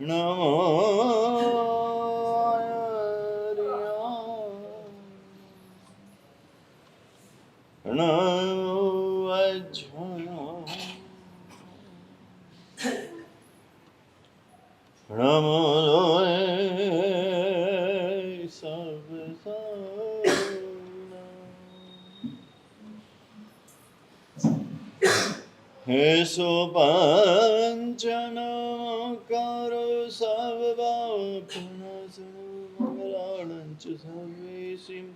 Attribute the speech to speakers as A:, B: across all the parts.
A: નમો હે સોપાંચન કરો સર્વમંગલાણંચ સર્વેશિમ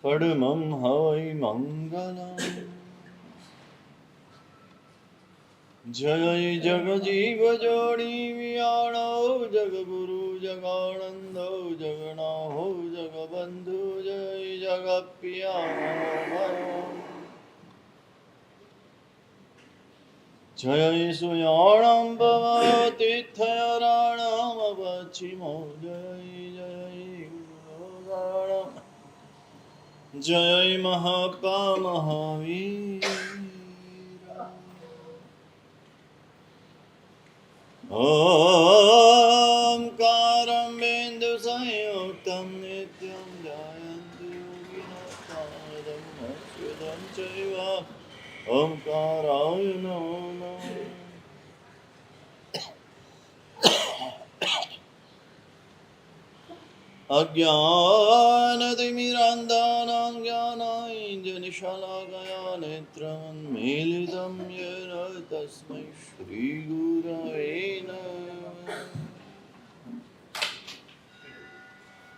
A: પડમં હવૈ મંગલમ. જય જગજીવ જોડી વિયાણો જગગુરુ જગાનંદો જગનાહો જગબંધુ જય જગપિયા જય સુયાણમ ભવતીર્થયારાણામ પશ્ચિમો જય જય ગુરુગાણમ જય મહાપા મહાવીર. ઓમકારં બિંદુ સંયુક્તં નિત્યં ધ્યાયન્તિ યોગિનઃ પાદં સ્યુતં ચૈવ ઓમકારાય નમઃ. અજ્ઞાનતિમિરાન્ધાનાં જ્ઞાનાञ्जनशलाकया नेत्रमुन्मीलितं येन तस्मै श्रीगुरवे नमः.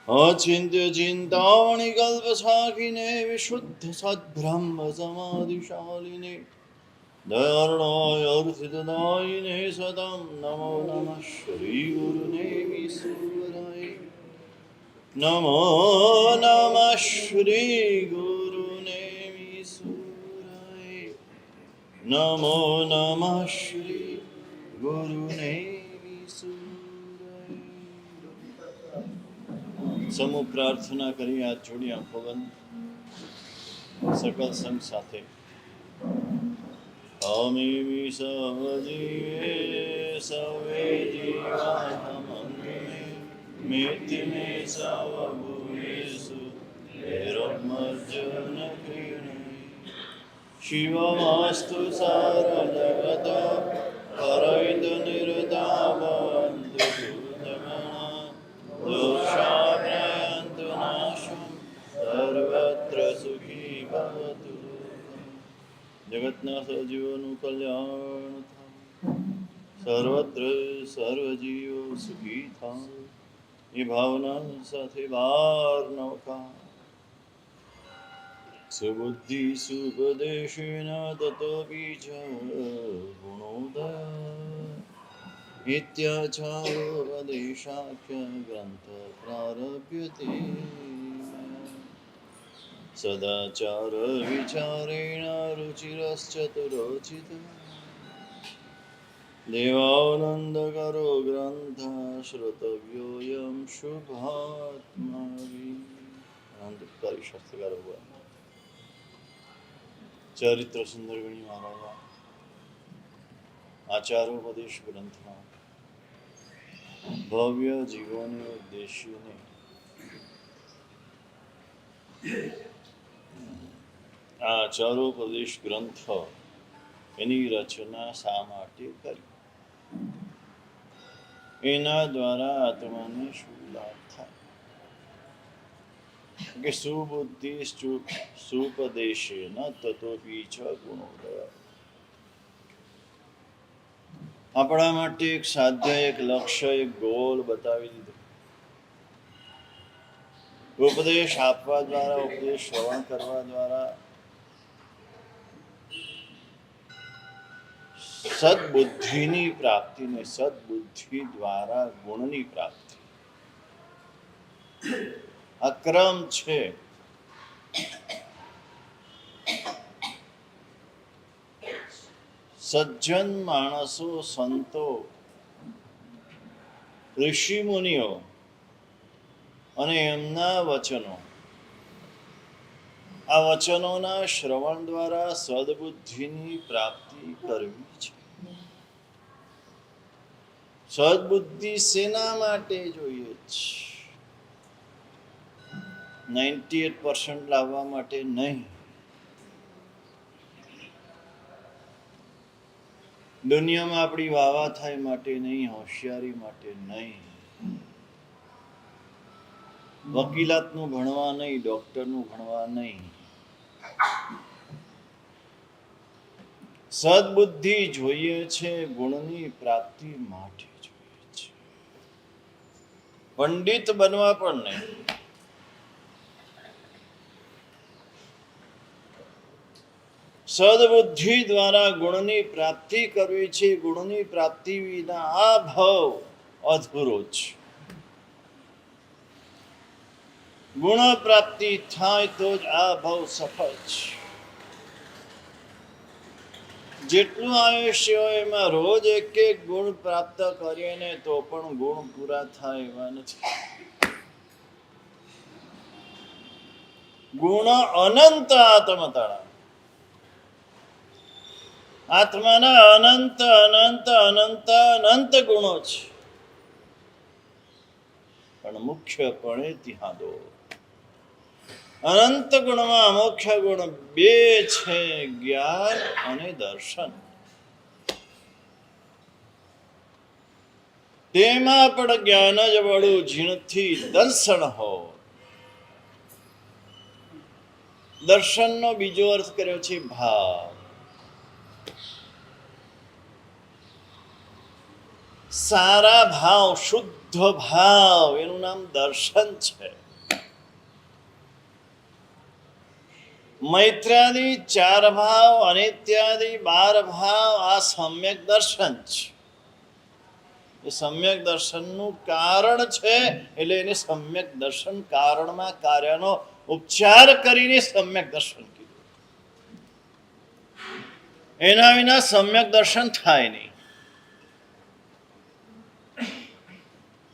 A: अचिन्त्यचिन्तामणिकल्पशाखिने विशुद्धसद्ब्रह्मसमाधिशालिने दयार्णाय अर्थितदायिने सतं नमो नमः श्रीगुरुने विसुराय. नमो नमः श्री गुरुने विसुराय. नमो नमः श्री गुरुने विसुराय. समूह प्रार्थना करी हाथ जोड़ी आंखों बंद सकल संग साथे. अमी सवजीवे सवे जीवाहमंगे मिति में सवभूयेषु निरमज्जन कृणे. शिवमस्तु सारजगत परैत निरतावन्तु भूतगणा दोषाभ्रयन्तु नाशं सर्वत्र सुखी भवतु. જગતના સજીવોનું કલ્યાણ થાય, સર્વત્ર સર્વજીવો સુખી થાય એ ભાવના સાથે 12 નવકા. સુબુદ્ધિ સુપદેશેન તતો બીજ ગુણોદય ઇત્યાચારોપદેશાખ્ય ગ્રંથ પ્રારભ્યતે. સદાચાર વિચારેણ રુચિરશ્ચતુરોચિત દેવાનંદ કરો ગ્રંથ શ્રોતવ્યોયમ શુભાત્માવી. આનંદકારી શાસ્ત્રકારો ચરિત્ર સુંદરગણી મહારાજા આચારોપદેશ ગ્રંથમાં ભવ્ય જીવોને ઉદ્દેશીને આ આચારોપદેશ ગ્રંથ એની રચના શા માટે કરી, એના દ્વારા આત્માને શું લાભ થાય કે સુબુદ્ધિ સુપદેશેન તતોપી ચ ગુણોદય. આપણા માટે એક સાધ્ય, એક લક્ષ્ય, એક ગોલ બતાવી દીધો. ઉપદેશ આપવા દ્વારા, ઉપદેશ શ્રવણ કરવા દ્વારા સદબુદ્ધિની પ્રાપ્તિ ને સદબુદ્ધિ દ્વારા ગુણની પ્રાપ્તિ. અક્રમ છે. સજ્જન માણસો, સંતો, ઋષિ મુનિઓ અને એમના વચનો, આ વચનોના શ્રવણ દ્વારા સદબુદ્ધિની પ્રાપ્તિ કરવી છે. સદબુદ્ધિ શેના માટે જોઈએ છે? 98% લાવવા માટે નહીં, દુનિયામાં આપણી વાવા થાય માટે નહીં, હોશિયારી માટે નહીં, વકીલાતનું ભણવા નહીં, ડોક્ટરનું ભણવા નહીં. સદબુદ્ધિ જોઈએ છે ગુણની પ્રાપ્તિ માટે જોઈએ છે, પંડિત બનવા પણ નહીં. સદબુદ્ધિ દ્વારા ગુણની પ્રાપ્તિ કરવી છે. ગુણની પ્રાપ્તિ વિના આ ભાવ અધૂરો છે. ગુણ પ્રાપ્તિ થાય તો જ આ ભાવ સફળ છે. જેટલું આયુષ્ય હોય એમાં રોજ એક એક ગુણ પ્રાપ્ત કરીએ ને તો પણ ગુણ પૂરા થાય એવા નથી. ગુણ અનંત આત્મતળા, આત્માના અનંત અનંત અનંત અનંત ગુણો છે, પણ મુખ્યપણે ત્યાં દો. અનંત ગુણમાં મુખ્ય ગુણ બે છે, જ્ઞાન અને દર્શન. તેમાં પણ જ્ઞાન જ વડું ઝીણથી દર્શન હો. દર્શનનો બીજો અર્થ કર્યો છે ભાવ. સારા ભાવ, શુદ્ધ ભાવ, એનું નામ દર્શન છે. મૈત્રાદિ 4 ભાવ, અનિત્યાદિ 12 ભાવ, આ સમ્યક દર્શન છે. એ સમ્યક દર્શનનું કારણ છે, એટલે એને સમ્યક દર્શન, કારણમાં કાર્યનો ઉપચાર કરીને સમ્યક દર્શન કીધું. એના વિના સમ્યક દર્શન થાય નહીં.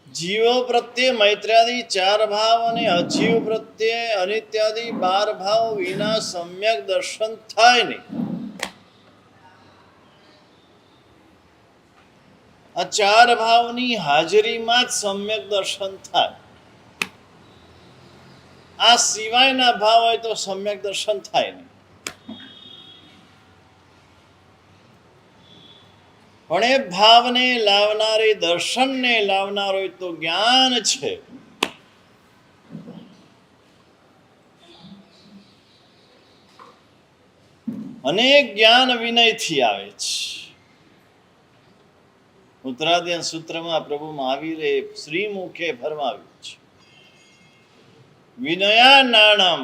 A: જીવો પ્રત્યે મૈત્રાદિ 4 ભાવ અને અજીવ પ્રત્યે અનિત્યાદિ 12 ભાવ વિના સમ્યક દર્શન થાય નહીં. આ 4 ભાવની હાજરીમાં જ સમ્યક દર્શન થાય. આ સિવાયના ભાવ હોય તો સમ્યક દર્શન થાય નહીં. પણ એ ભાવને લાવનારી, દર્શનને લાવનારો તો જ્ઞાન છે. અને જ્ઞાન વિનયથી આવે છે. ઉત્તરાધ્યાન સૂત્રમાં પ્રભુ મહાવીરે શ્રીમુખે ફરમાવ્યું છે, વિનયા નાણમ.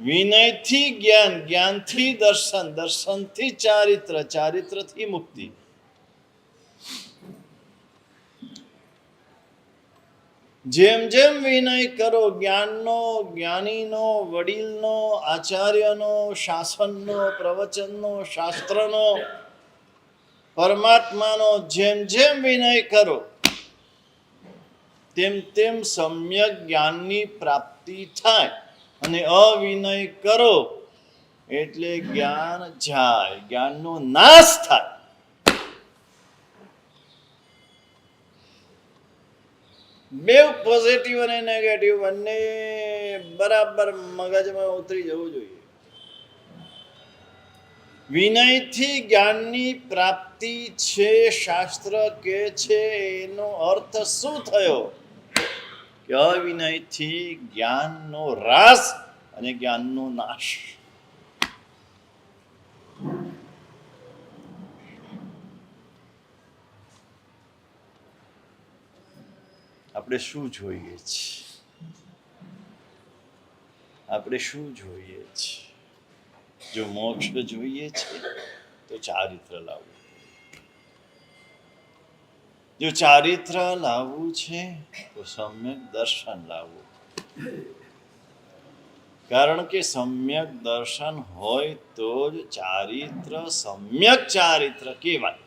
A: વિનયથી જ્ઞાન, જ્ઞાનથી દર્શન, દર્શનથી ચારિત્ર, ચારિત્રથી મુક્તિ. જેમ જેમ વિનય કરો, જ્ઞાનનો, જ્ઞાનીનો, વડીલનો, આચાર્યનો, શાસનનો, પ્રવચનનો, શાસ્ત્રનો, પરમાત્માનો જેમ જેમ વિનય કરો તેમ તેમ સમ્યક જ્ઞાનની પ્રાપ્તિ થાય. અને અવિનય કરો એટલે જ્ઞાન જાય, જ્ઞાનનો નાશ થાય. બે પોઝિટિવ અને નેગેટિવ બંને બરાબર મગજમાં ઉતરી જવું જોઈએ. વિનયથી જ્ઞાનની પ્રાપ્તિ છે, શાસ્ત્ર કે છે, એનો અર્થ શું થયો? કે અવિનયથી જ્ઞાનનો રાસ અને જ્ઞાનનો નાશ. આપણે શું જોઈએ છીએ? આપણે શું જોઈએ છીએ? જો મોક્ષ જોઈએ છે તો ચારિત્ર લાવવું. જો ચારિત્ર લાવવું છે તો સમ્યક દર્શન લાવવું. કારણ કે સમ્યક દર્શન હોય તો જ ચારિત્ર સમ્યક ચારિત્ર કહેવાય.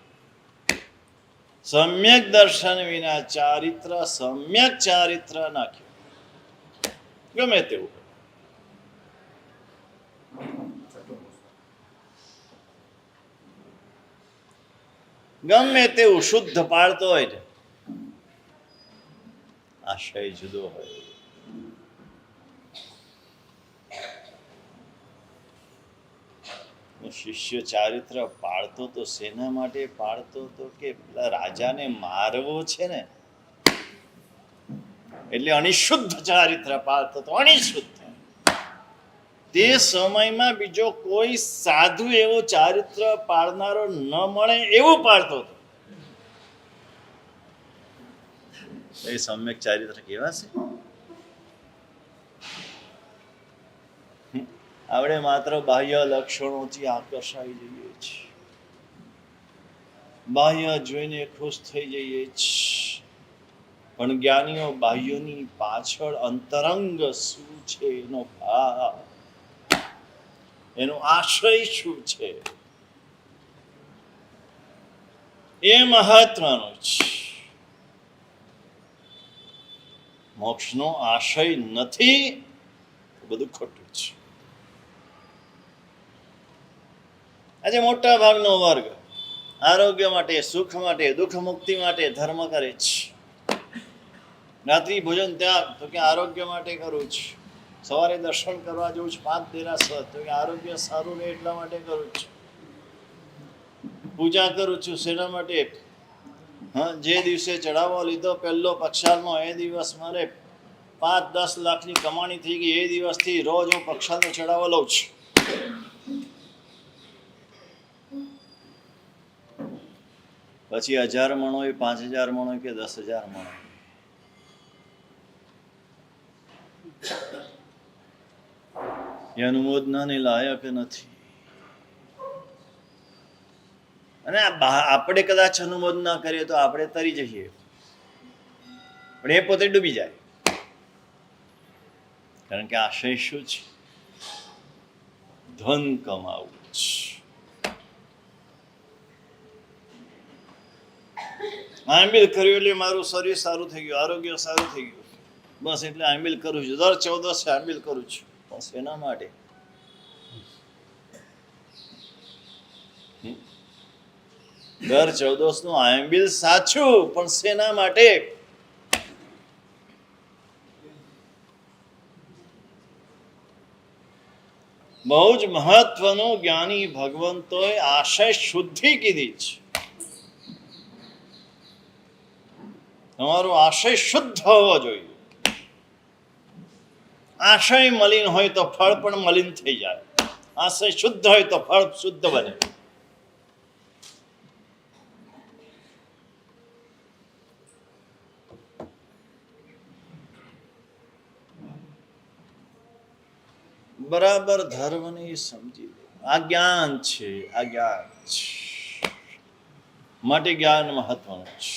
A: સમ્યક દર્શન વિના ચારિત્ર સમ્યક ચારિત્ર ના કહેવાય. ગમે તેવું. ગમે તેવું શુદ્ધ પાળતો હોય ને, આશય જુદો હોય. શિષ્ય ચારિત્ર પાળતો તો શેના માટે પાળતો તો કે પેલા રાજાને મારવો છે ને, એટલે અનિશુદ્ધ ચારિત્ર પાળતો તો. અનિશુદ્ધ. તે સમયમાં બીજો કોઈ સાધુ એવો ચારિત્ર પાળનારો ન મળે એવું પાળતો હતો. એ સમ્યક ચારિત્ર કેવા છે? આપણે માત્ર બાહ્ય લક્ષણોથી આકર્ષાઈ જઈએ છીએ, બાહ્ય જોઈને ખુશ થઈ જઈએ છીએ, પણ જ્ઞાનીઓ બાહ્યોની પાછળ અંતરંગ શું છે, એનો ભાવ, એનો આશય શું છે, એ મહત્વનું છે. મોક્ષનો આશય નથી, બધું ખોટું છે. આજે મોટા ભાગનો વર્ગ આરોગ્ય માટે, સુખ માટે, દુઃખ મુક્તિ માટે ધર્મ કરે છે. રાત્રિ ભોજન ત્યાગ તો કે આરોગ્ય માટે કરું છું. સવારે દર્શન કરવા જવું છું 5 દેરાસર તો કે આરોગ્ય સારું રહે એટલા માટે કરું છું. પૂજા કરું છું શેના માટે? હા, જે દિવસે ચઢાવો લીધો પહેલો પક્ષાલમાં એ દિવસ મારે 5-10 લાખની કમાણી થઈ ગઈ, એ દિવસથી રોજ હું પક્ષાલનો ચઢાવો લઉં છું. પછી 1000 મણ હોય, 5000 મણ હોય કે 10,000 મણ હોય, એ અનુમોદનાને લાયક નથી. અને આપણે કદાચ અનુમોદના કરીએ તો આપણે તરી જઈએ, પણ એ પોતે ડૂબી જાય. કારણ કે આશય શું છે? ધન કમાવું છે. આંબિલ કર્યું એટલે મારું શરીર સારું થઈ ગયું, આરોગ્ય સારું થઈ ગયું, બસ એટલે આંબિલ કરું છું. દર 14 આંબિલ કરું છું. બસ એના માટે. દર 14 નું આંબિલ સાચું, પણ શેના માટે? બહુ જ મહત્વનું જ્ઞાની ભગવંતોએ આશય શુદ્ધિ કીધી છે. તમારો આશય શુદ્ધ હોવો જોઈએ. આશય મલિન હોય તો ફળ પણ મલિન થઈ જાય. આશય શુદ્ધ હોય તો ફળ શુદ્ધ બને. બરાબર ધર્મને સમજી લે. આ જ્ઞાન છે, આ જ્ઞાન છે, માટે જ્ઞાન મહત્વનું છે.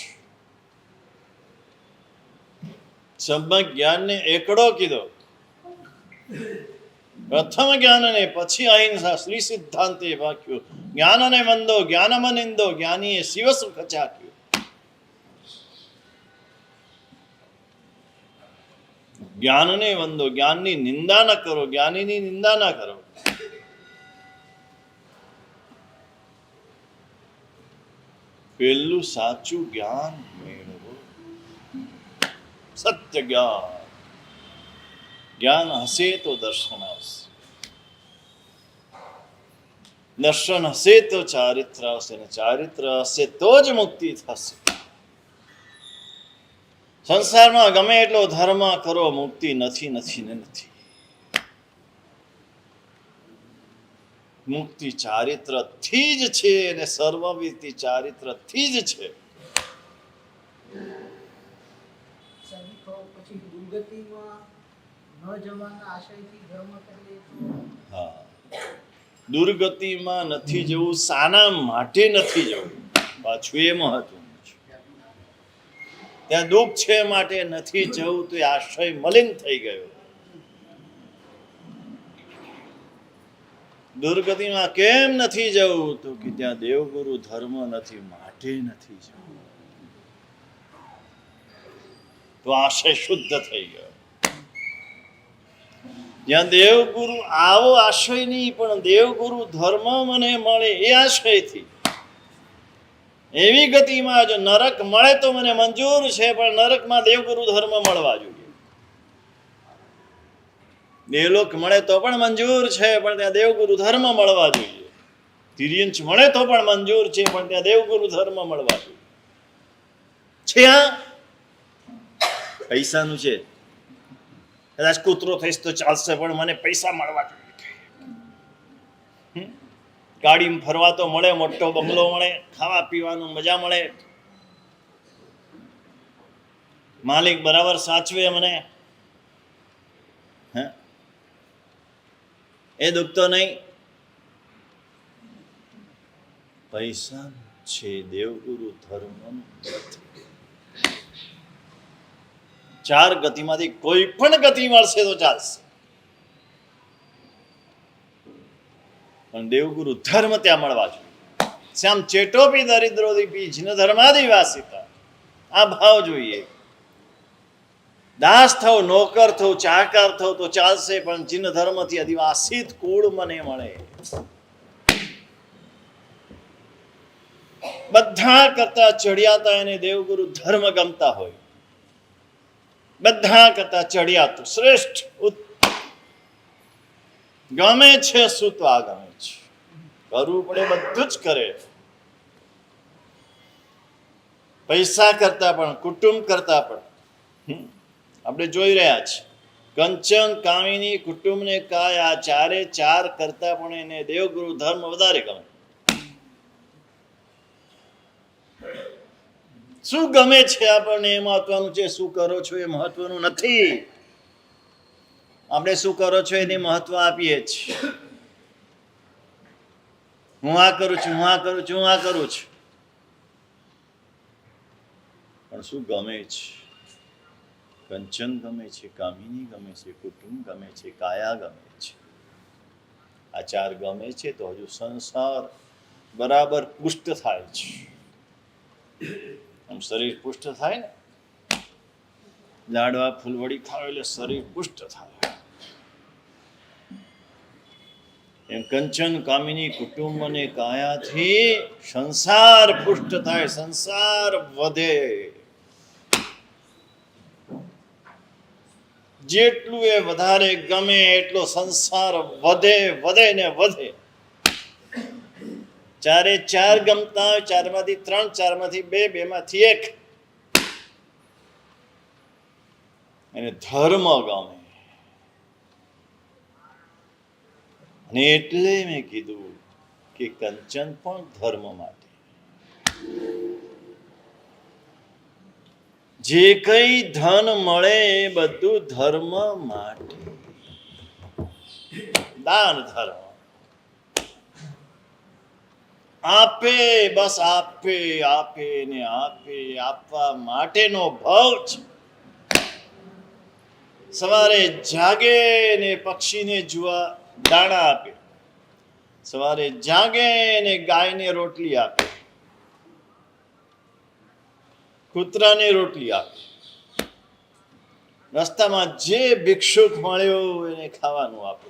A: સમ્યક જ્ઞાનને એકડો કીધો. પ્રથમ જ્ઞાનને, પછી અહિંસા. શ્રી સિદ્ધાંતે વાક્યું જ્ઞાનને મંદો જ્ઞાનમ નિંદો જ્ઞાનીએ શિવ સુખ ચાખ્યું. જ્ઞાનને વંદો, જ્ઞાનની નિંદા ન કરો, જ્ઞાનીની નિંદા ન કરો. પેલું સાચું જ્ઞાન મેળવો, સત્ય જ્ઞાન. જ્ઞાન હશે તો દર્શન હશે, દર્શન હશે તો ચારિત્ર હશે, ને ચારિત્ર હશે તો જ મુક્તિ થશે. સંસારમાં ગમે એટલો ધર્મ કરો, મુક્તિ નથી, નથી ને નથી. મુક્તિ ચારિત્રથી જ છે, અને સર્વવિધિ ચારિત્રથી જ છે. હા, દુર્ગતિમાં નથી જવું. શાના માટે નથી જવું? પાછું એ મહત્વનું છે. ત્યાં દુઃખ છે માટે નથી જવું, તો એ આશય મલિન થઈ ગયો. દુર્ગતિમાં કેમ નથી જવું? તો કે ત્યાં દેવગુરુ ધર્મ નથી, માટે નથી જવું. તો આશય શુદ્ધ થઈ ગયો. જ્યાં દેવગુરુ, આવો આશય નહીં, પણ દેવગુરુ ધર્મ મને મળે એ આશયથી. એવી ગતિમાં જો નરક મળે તો મને મંજૂર છે, પણ નરકમાં દેવગુરુ ધર્મ મળવા જોઈએ. દેવલોક મળે તો પણ મંજૂર છે, પણ ત્યાં દેવગુરુ ધર્મ મળવા જોઈએ. તિર્યંચ મળે તો પણ મંજૂર છે, પણ ત્યાં દેવગુરુ ધર્મ મળવા જોઈએ. છે આ પૈસાનું છે. કદાચ કૂતરો થઈશ તો ચાલશે, પણ મને પૈસા મળવા જોઈએ. ગાડીમાં ફરવા તો મળે, મોટો બંગલો મળે, ખાવા પીવાનું મજા મળે, માલિક બરાબર સાચવે મને, હે એ દુઃખ તો નહીં. પૈસા છે, દેવગુરુ ધર્મ. ચાર ગતિમાંથી કોઈ પણ ગતિ મળશે તો ચાલશે, પણ દેવગુરુ ધર્મ ત્યાં મળવા જોઈએ. શ્યામ ચેટોપી દરિદ્રોદીપી જીન ધર્માદિવાસિતા, આ ભાવ જોઈએ. દાસ થવ, નોકર થવ, ચાકર થવ તો ચાલશે, પણ જીન ધર્મથી આદિવાસિત કુળ મને મળે. બધા કરતા ચડિયાતા એને દેવગુરુ ધર્મ ગમતા હોય. બધા કરતા ચડિયાતું શ્રેષ્ઠ ગમે છે શું તો આ ગમે છે, કરવું પડે બધું જ કરે. પૈસા કરતા પણ, કુટુંબ કરતા પણ. આપણે જોઈ રહ્યા છીએ કંચન, કામિની, કુટુંબ ને કાય, આ ચારે ચાર કરતા પણ એને દેવગુરુ ધર્મ વધારે ગમે. શું ગમે છે આપણને એ મહત્વનું છે, શું કરો છો એ મહત્વનું નથી. આપણે શું કરો છો એને મહત્વ આપીએ છીએ. હું આ કરું છું, હું આ કરું છું, હું આ કરું છું, પણ શું ગમે છે? કંચન ગમે છે, કામિની ગમે છે, કુટુંબ ગમે છે, કાયા ગમે છે. આ ચાર ગમે છે તો હજુ સંસાર બરાબર પુષ્ટ થાય છે. આમ શરીર પુષ્ટ થાય ને, લાડવા ફૂલવડી ખાવ એટલે શરીર પુષ્ટ થાય. એમ કંચન, કામિની, કુટુંબ અને કાયાથી સંસાર પુષ્ટ થાય, સંસાર વધે. જેટલું એ વધારે ગમે એટલો સંસાર વધે, વધે ને વધે. ચારે ચાર ગમતા હોય, ચારમાંથી ત્રણ, ચારમાંથી બે, બેમાંથી એક. એને ધર્મ ગમે. અને એટલે મેં કીધું કે કંચન પણ ધર્મ માટે. જે કઈ ધન મળે એ બધું ધર્મ માટે. દાન ધર્મ આપે, બસ આપે, આપે ને આપે, આપવા માટેનો ભાવ છે. સવારે જાગે ને પક્ષીને જુआ દાણા આપે, સવારે જાગે ને ગાયને રોટલી આપે, કૂતરાને રોટલી આપે, રસ્તામાં જે ભિક્ષુક મળ્યો એને ખાવાનું આપે.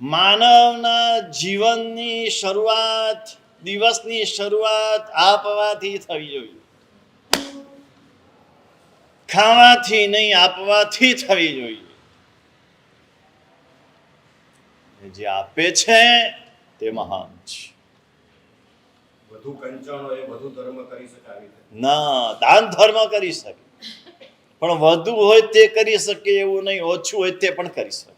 A: માનવના જીવનની શરૂઆત, દિવસની શરૂઆત આપવાથી થવી જોઈએ, ખાવાથી નહીં, આપવાથી થવી જોઈએ. જે આપે છે તે મહાન છે.
B: વધુ કંચન હોય વધુ ધર્મ કરી શકાય
A: ના, દાન ધર્મ કરી શકે, પણ વધુ હોય તે કરી શકે એવું નહીં, ઓછું હોય તે પણ કરી શકે.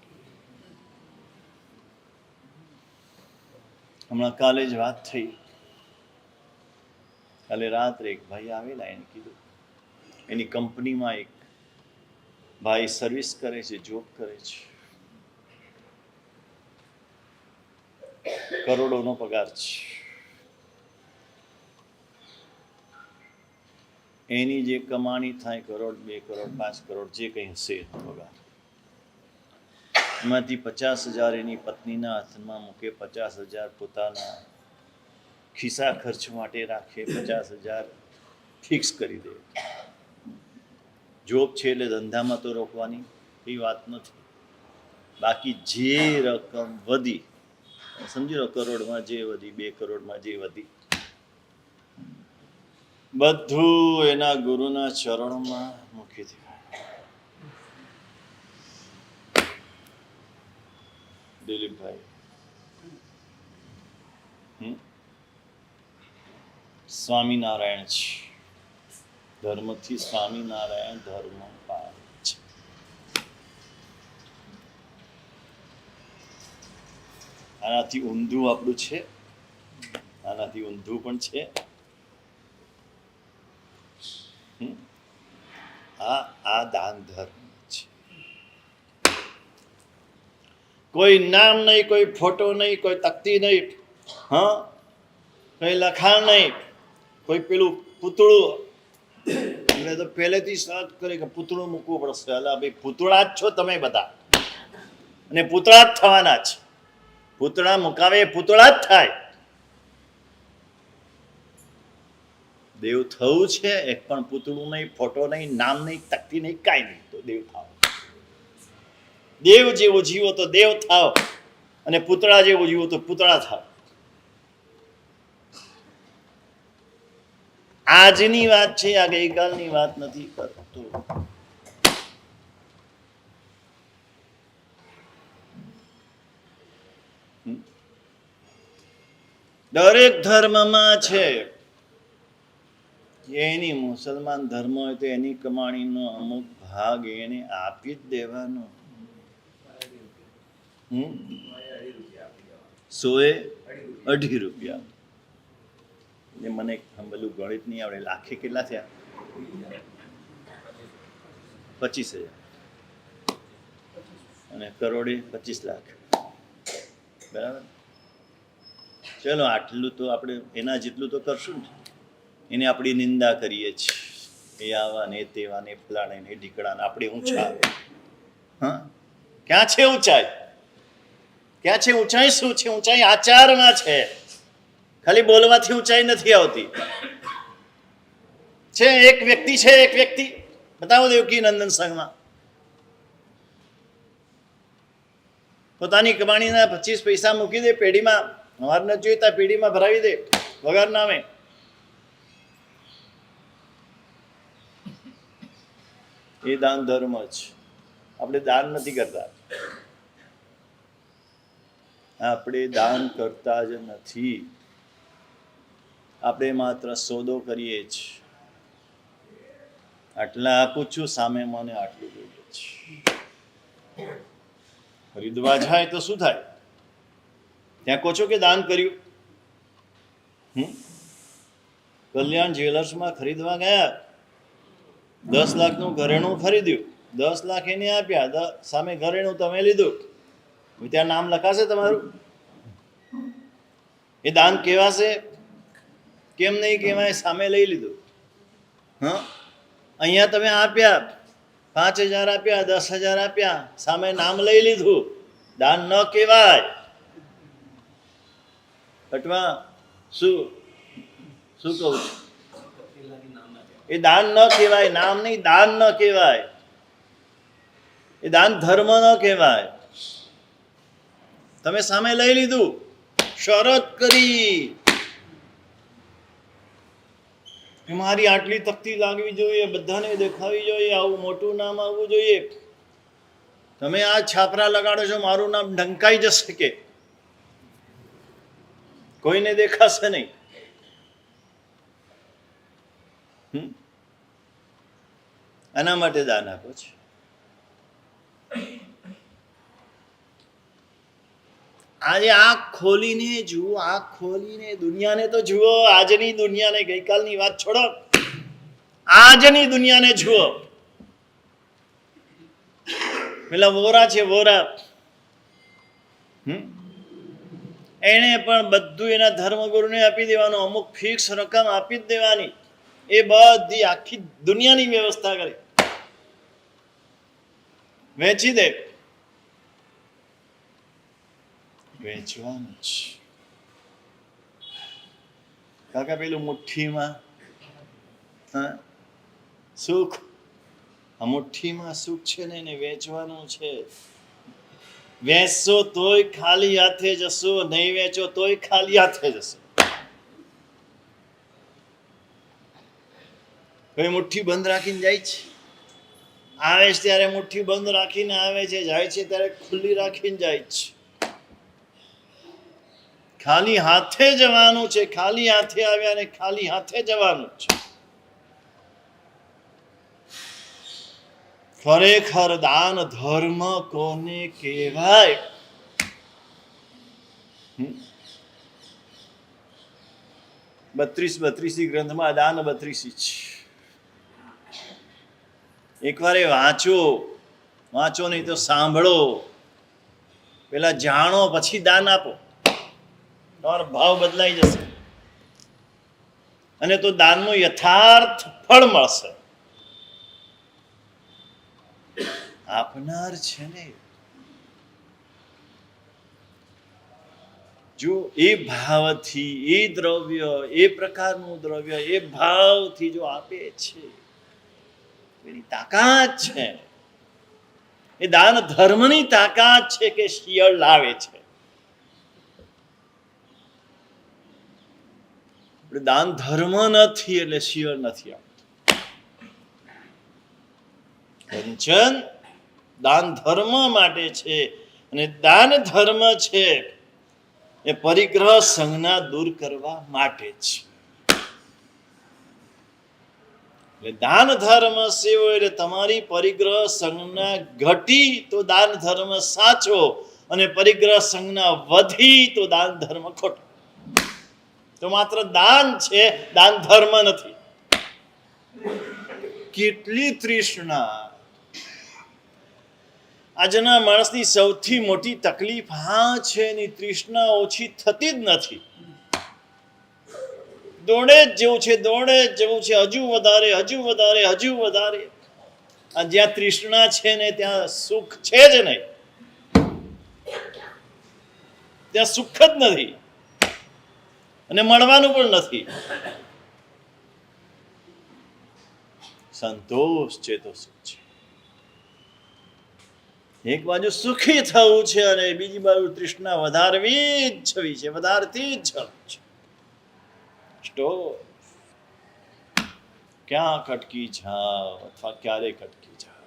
A: હમણાં કાલે જ વાત થઈ, કાલે રાત્રે એક ભાઈ આવેલા, એને કીધું એની કંપનીમાં એક ભાઈ સર્વિસ કરે છે, જોબ કરે છે, કરોડોનો પગાર છે. એની જે કમાણી થાય, કરોડ, 2 કરોડ, 5 કરોડ, જે કંઈ હશે પગાર, એમાંથી 50,000 એની પત્નીના હાથમાં મૂકે, 50,000 પોતાના ખિસ્સા ખર્ચ માટે રાખે, 50,000 ફિક્સ કરી દે. જોબ છે એટલે ધંધામાં તો રોકવાની એ વાત નથી. બાકી જે રકમ વધી સમજી લો, કરોડમાં જે વધી, 2 કરોડમાં જે વધી, બધું એના ગુરુના ચરણમાં મૂકી દેવાય. દિલીપભાઈ, સ્વામિનારાયણ છે, ધર્મથી સ્વામિનારાયણ ધર્મ પાળે છે. આનાથી ઊંધું આપણું છે, આનાથી ઊંધું પણ છે. આ દાન ધર્મ છે. કોઈ નામ નહીં, કોઈ ફોટો નહીં, કોઈ તકતી નહીં, હા, કોઈ લખાણ નહીં, કોઈ પેલું પૂતળું. એટલે તો પહેલેથી સર્ચ કરે કે પૂતળું મૂકવું પડશે. અલા ભાઈ, પૂતળા જ છો તમે બધા, અને પૂતળા જ થવાના છે. પૂતળા મુકાવે પૂતળા જ થાય. દેવ થવું છે, એક પણ પૂતળું નહીં, ફોટો નહીં, નામ નહીં, તકતી નહીં, કાંઈ નહીં. તો દેવ થાવ. દેવ જેવો જીવો તો દેવ થાવ, અને પૂતળા જેવો જીવો તો પૂતળા થાવ. આજની વાત છે, આ ગઈકાલની વાત નથી કરતો. દરેક ધર્મમાં છે. એની મુસલમાન ધર્મ હોય તો એની કમાણીનો અમુક ભાગ એને આપી જ દેવાનો. 100 રૂપિયા. એ મને પેલું ગણિત નહીં આવડે. લાખે કેટલા થયા? 25,000. અને કરોડે 25 લાખ. બરાબર. ચલો, આટલું તો આપણે એના જેટલું તો કરશું ને. એને આપણી નિંદા કરીએ છીએ. એ આવા ને તેવા ને ફલાણે ને ઢીકડા ને આપણે ઊંચા આવે. હા, ક્યાં છે ઊંચાઈ? ક્યાં છે ઊંચાઈ? શું છે ઊંચાઈ? આચારમાં છે. ખાલી બોલવાથી ઊંચાઈ નથી આવતી. છે એક વ્યક્તિ, છે એક વ્યક્તિ. બતાવો દેવકી નંદન સંઘમાં પોતાની કમાણીના 25 પૈસા મૂકી દે પેઢીમાં. અમારે ન જોઈતા, પેઢીમાં ભરાવી દે વગર નામે. એ દાન ધર્મ જ. આપણે દાન નથી કરતા. આપણે દાન કરતા જ નથી. આપણે માત્ર સોદો કરીએ છીએ. આટલા આપું છું, સામે મને આટલું જોઈએ છે. ખરીદવા જાય તો શું થાય? ત્યાં કહો છો કે દાન કર્યું. કલ્યાણ જ્વેલર્સમાં ખરીદવા ગયા, 10 લાખનું ઘરેણું ખરીદ્યું. 10 લાખ એને આપ્યા, સામે ઘરેણું તમે લીધું. ત્યાં નામ લખાશે તમારું? એ દાન કહેવાશે? કેમ નહીં કહેવાય? સામે લઈ લીધું. હા, અહીંયા તમે આપ્યા, 5,000 આપ્યા, 10,000 આપ્યા, સામે નામ લઈ લીધું. દાન ન કહેવાય. અટવા શું કહું છું? એ દાન ન કહેવાય. નામ નહીં, દાન ન કહેવાય. એ દાન ધર્મ ન કહેવાય. તમે સામે લઈ લીધું, શરત કરી મારી આટલી તકતી લાગવી જોઈએ, બધાને દેખાવી જોઈએ, આવું મોટું નામ આવવું જોઈએ. તમે આ છાપરા લગાડો છો, મારું નામ ઢંકાઈ જશે કે કોઈને દેખાશે નહીં. આના માટે દાન આપો છો. આજે આંખ ખોલીને જુઓ, આંખ ખોલીને દુનિયાને તો જુઓ. આજની દુનિયાને, ગઈકાલની વાત છોડો, આજની દુનિયાને જુઓ. પેલા વોરા છે, વોરા, એને પણ બધું એના ધર્મગુરુને આપી દેવાનું. અમુક ફિક્સ રકમ આપી જ દેવાની. એ બધી આખી દુનિયાની વ્યવસ્થા કરે, વેચી દે. વેચવાનું જ કાકા. પેલું મુઠ્ઠીમાં સુખ, આ મુઠ્ઠીમાં સુખ છે ને, એને વેચવાનું છે. વેચશો તોય ખાલી હાથે જશો, નહીં વેચો તોય ખાલી હાથે જશો. કોઈ મુઠ્ઠી બંધ રાખીને જાય છે, આવે છે ત્યારે મુઠ્ઠી બંધ રાખીને આવે છે, જાય છે ત્યારે ખુલ્લી રાખીને જાય છે. ખાલી હાથે જવાનું છે, ખાલી હાથે આવ્યા ને ખાલી હાથે જવાનું છે. ખરેખર દાન ધર્મ કોને કહેવાય? 32 ગ્રંથમાં દાન 32 છે. એકવાર એ વાંચો નહીં તો સાંભળો, પેલા જાણો પછી દાન આપો, તમારો ભાવ બદલાઈ જશે અને તો દાનનું યથાર્થ ફળ મળશે. આપનાર છે ને, જો એ ભાવથી, એ દ્રવ્ય, એ પ્રકારનું દ્રવ્ય એ ભાવથી જો આપે છે, એની તાકાત છે. એ દાન ધર્મની તાકાત છે કે શિયળ લાવે છે. દાન ધર્મ નથી એટલે શિયળ નથી આવતું. કંચન દાન ધર્મ માટે છે, અને દાન ધર્મ છે એ પરિગ્રહ સંજ્ઞા દૂર કરવા માટે છે. એટલે દાન ધર્મ સેવો એટલે તમારી પરિગ્રહ સંજ્ઞા ઘટી તો દાન ધર્મ સાચો, અને પરિગ્રહ સંજ્ઞા વધી તો દાન ધર્મ ખોટો. તો માત્ર દાન છે, દાન ધર્મ નથી. કેટલી તૃષ્ણા! આજના માણસની સૌથી મોટી તકલીફ આ છે, એની તૃષ્ણા ઓછી થતી જ નથી. દોડે જ જેવું છે, દોડે જ જેવું છે, હજુ વધારે, હજુ વધારે, હજુ વધારે. આ જ્યાં તૃષ્ણા છે ને ત્યાં સુખ છે જ નહીં, ત્યાં સુખ જ નથી અને મળવાનું પણ નથી. સંતોષ છે તો સુખ છે. એક બાજુ સુખી થવું છે અને બીજી બાજુ તૃષ્ણા વધારવી જ છવી છે, વધારતી જ છે. ક્યાં ખટકી જાઓ અથવા ક્યારે ખટકી જાઓ,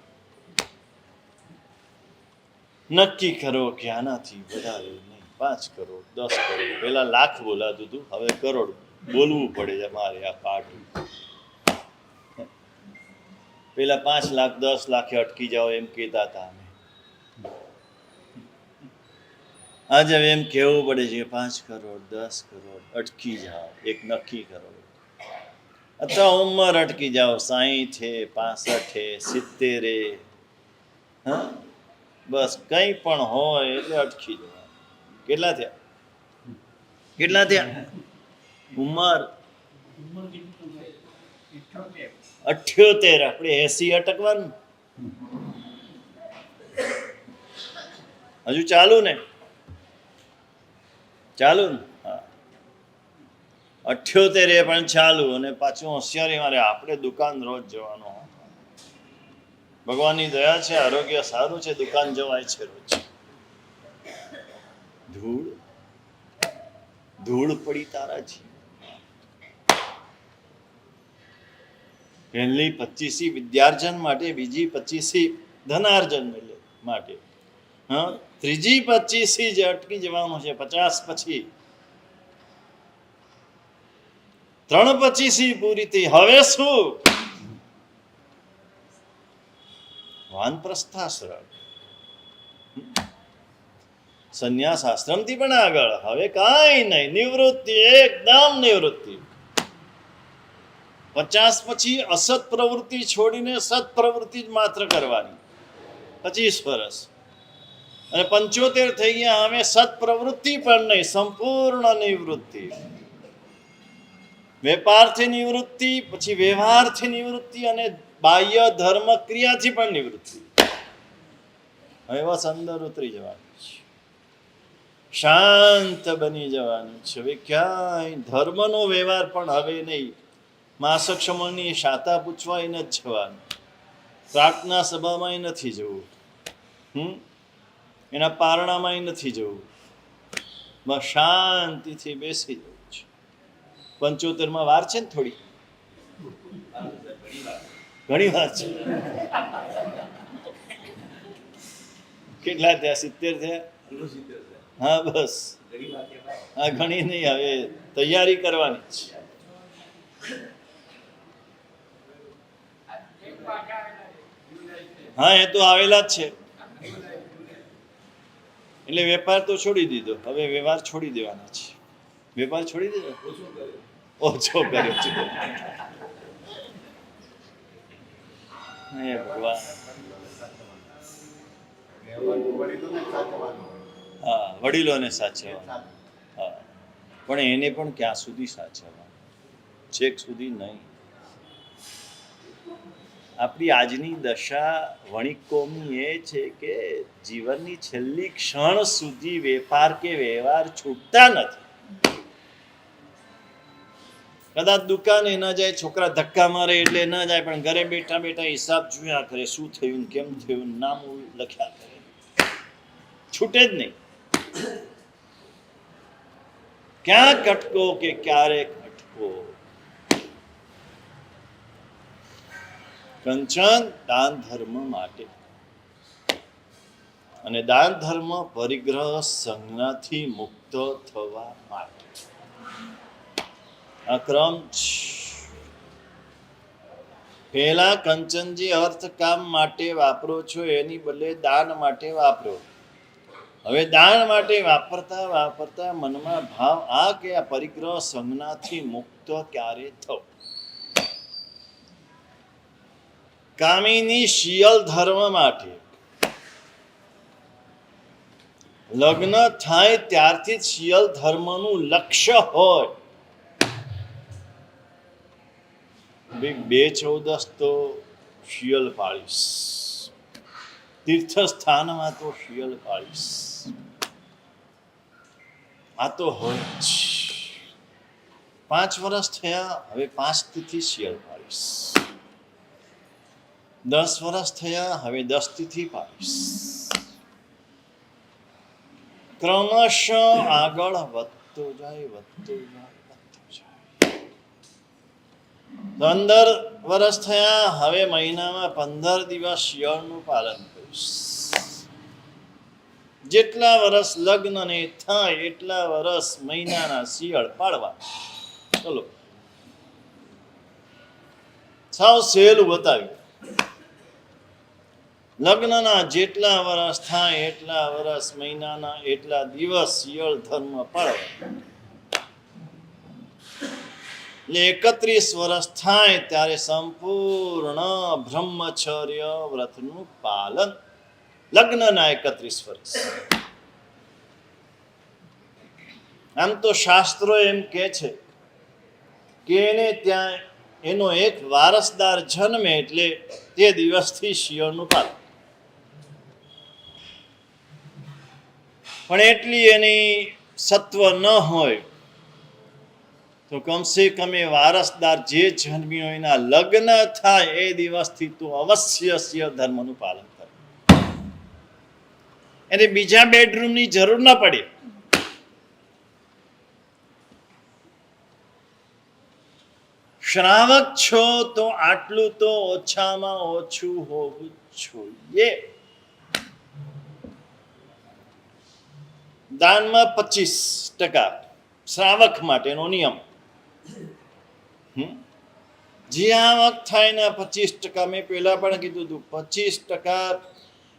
A: નક્કી કરો કે આનાથી વધારે નહીં. 5 કરોડ 10 કરોડ, પેલા લાખ બોલાતું હતું, હવે કરોડ બોલવું પડે છે મારે આ પાર્ટી. પેલા 5 લાખ 10 લાખે અટકી જાઓ એમ કહેતા હતા. આજે એમ કહેવું પડે છે 5 કરોડ 10 કરોડ અટકી જાઓ, એક નક્કી કરો. અથવા ઉંમર અટકી જાઓ, 60 65 70, હા બસ કંઈ પણ હોય એટલે અટકી જવા. કેટલા થયા ઉંમર? 78. આપણે 80 અટકવાનું હજુ ચાલુ ને? ચાલુ ને? હા, 78 એ પણ ચાલુ. અને પાછું હોશિયારી મારે, આપણે દુકાન રોજ જવાનું. ભગવાનની દયા છે, આરોગ્ય સારું છે, દુકાન જવાય છે રોજ. ધૂળ પડી તારા છે. પહેલી 25 વિદ્યાર્જન માટે, બીજી 25 ધનાર્જન માટે, હા ત્રીજી 25 જે અટકી જવાનું છે 50 પછી. 3 25 પૂરી થઈ. હવે શું? વાનપ્રસ્થાશ્રમ, સંન્યાસ આશ્રમથી પણ આગળ. હવે કાંઈ નહીં, નિવૃત્તિ, એકદમ નિવૃત્તિ. 50 પછી અસત પ્રવૃત્તિ છોડીને સત પ્રવૃત્તિ જ માત્ર કરવાની. 25 વર્ષ અને 75 થઈ ગયા, હવે સત પ્રવૃત્તિ પણ નહીં, સંપૂર્ણ નિવૃત્તિ. વેપારથી નિવૃત્તિ, પછી વ્યવહારથી નિવૃત્તિ, અને બાહ્ય ધર્મ ક્રિયાથી પણ નિવૃત્તિ. હવે બસ અંદર ઉતરી જવાનું છે, શાંત બની જવાનું છે. હવે ક્યાંય ધર્મનો વ્યવહાર પણ હવે નહીં. માસક સમયની શાતા પૂછવાય નથી જવાનું, પ્રાર્થના સભામાં નથી જવું, એના પારણામાં નથી જવું, બસ શાંતિથી બેસી જવું છે. 75માં વાર છે ને થોડી, ઘણી વાર છે. કેટલા થયા? 70 થયા? હા બસ, હા ઘણી નહીં, હવે તૈયારી કરવાની છે. હા એ તો આવેલા જ છે, એટલે વેપાર તો છોડી દીધો, હવે વ્યવહાર છોડી દેવાના છે. વેપાર છોડી દીધો, ઓછો કર્યો છે. હે ભગવાન. હા વડીલોને સાચવવા, હા પણ એને પણ ક્યાં સુધી સાચવવા? છેક સુધી નહીં. આપણી આજની દશા વણિકોની એ છે કે જીવનની છેલ્લી ક્ષણ સુધી વેપાર કે વ્યવહાર છૂટતા નથી. કદાચ દુકાને ન જાય, છોકરા ધક્કા મારે એટલે ન જાય, પણ ઘરે બેઠા બેઠા હિસાબ જોયા કરે, શું થયું કેમ થયું, નામ લખ્યા કરે, છૂટે જ નહીં. ક્યાં કટકો કે ક્યારે ખટકો. કંચન દાન ધર્મ માટે, અને દાન ધર્મ પરિગ્રહ સંજ્ઞાથી મુક્ત થવા માટે. આ ક્રમ પહેલા કંચનજી અર્થ કામ માટે વાપરો છો, એની બદલે દાન માટે વાપરો. હવે દાન માટે વાપરતા વાપરતા મનમાં ભાવ આ કે આ પરિગ્રહ સંજ્ઞાથી મુક્ત ક્યારે થવું. કામિની શીયલ ધર્મ માટે લગ્ન થાય ત્યારથી જ શીયલ ધર્મનું લક્ષ્ય હોય. 2-14 તો શિયલ પાળીશ, તીર્થ સ્થાનમાં તો શિયલ પાળીશ, આ તો હોય જ. 5 વર્ષ થયા, હવે 5 તિથિ શિયલ પાળીશ. 10 વર્ષ થયા, હવે 10 તિથિ પાળીશ. ક્રમશ આગળ વધતો જાય, વધતો જાય, વધતો જાય. 15 વર્ષ થયા, હવે મહિનામાં 15 દિવસ શિયાળનું પાલન કરીશ. જેટલા વર્ષ લગ્ન ને થાય એટલા વર્ષ મહિનાના શિયાળ પાડવા. ચલો, સાવ સહેલું બતાવ્યું. લગ્નના જેટલા વર્ષ થાય એટલા વર્ષ મહિનાના એટલા દિવસ શિયાળ ધર્મ પાડવા. એટલે 31 વર્ષ થાય ત્યારે સંપૂર્ણ બ્રહ્મચર્ય વ્રતનું પાલન. લગ્નના 31 વર્ષ. આમ તો શાસ્ત્રો એમ કે છે કે એને ત્યાં એનો એક વારસદાર જન્મે એટલે તે દિવસથી શિયાળનું પાલન. પણ એટલી એની સત્વ ન હોય તો કમસે કમ એ વારસદાર જે જન્મ્યો એના લગ્ન થાય એ દિવસથી તો અવશ્ય શિયાળ ધર્મનું પાલન કરે. એને બીજા બેડરૂમની જરૂર ન પડે. શ્રાવક છો તો આટલું તો ઓછામાં ઓછું હોવું જોઈએ. દાનમાં 25% શ્રાવક માટેનો નિયમ. જે આવક થાય ને 25%, મેં પહેલા પણ કીધું હતું, 25%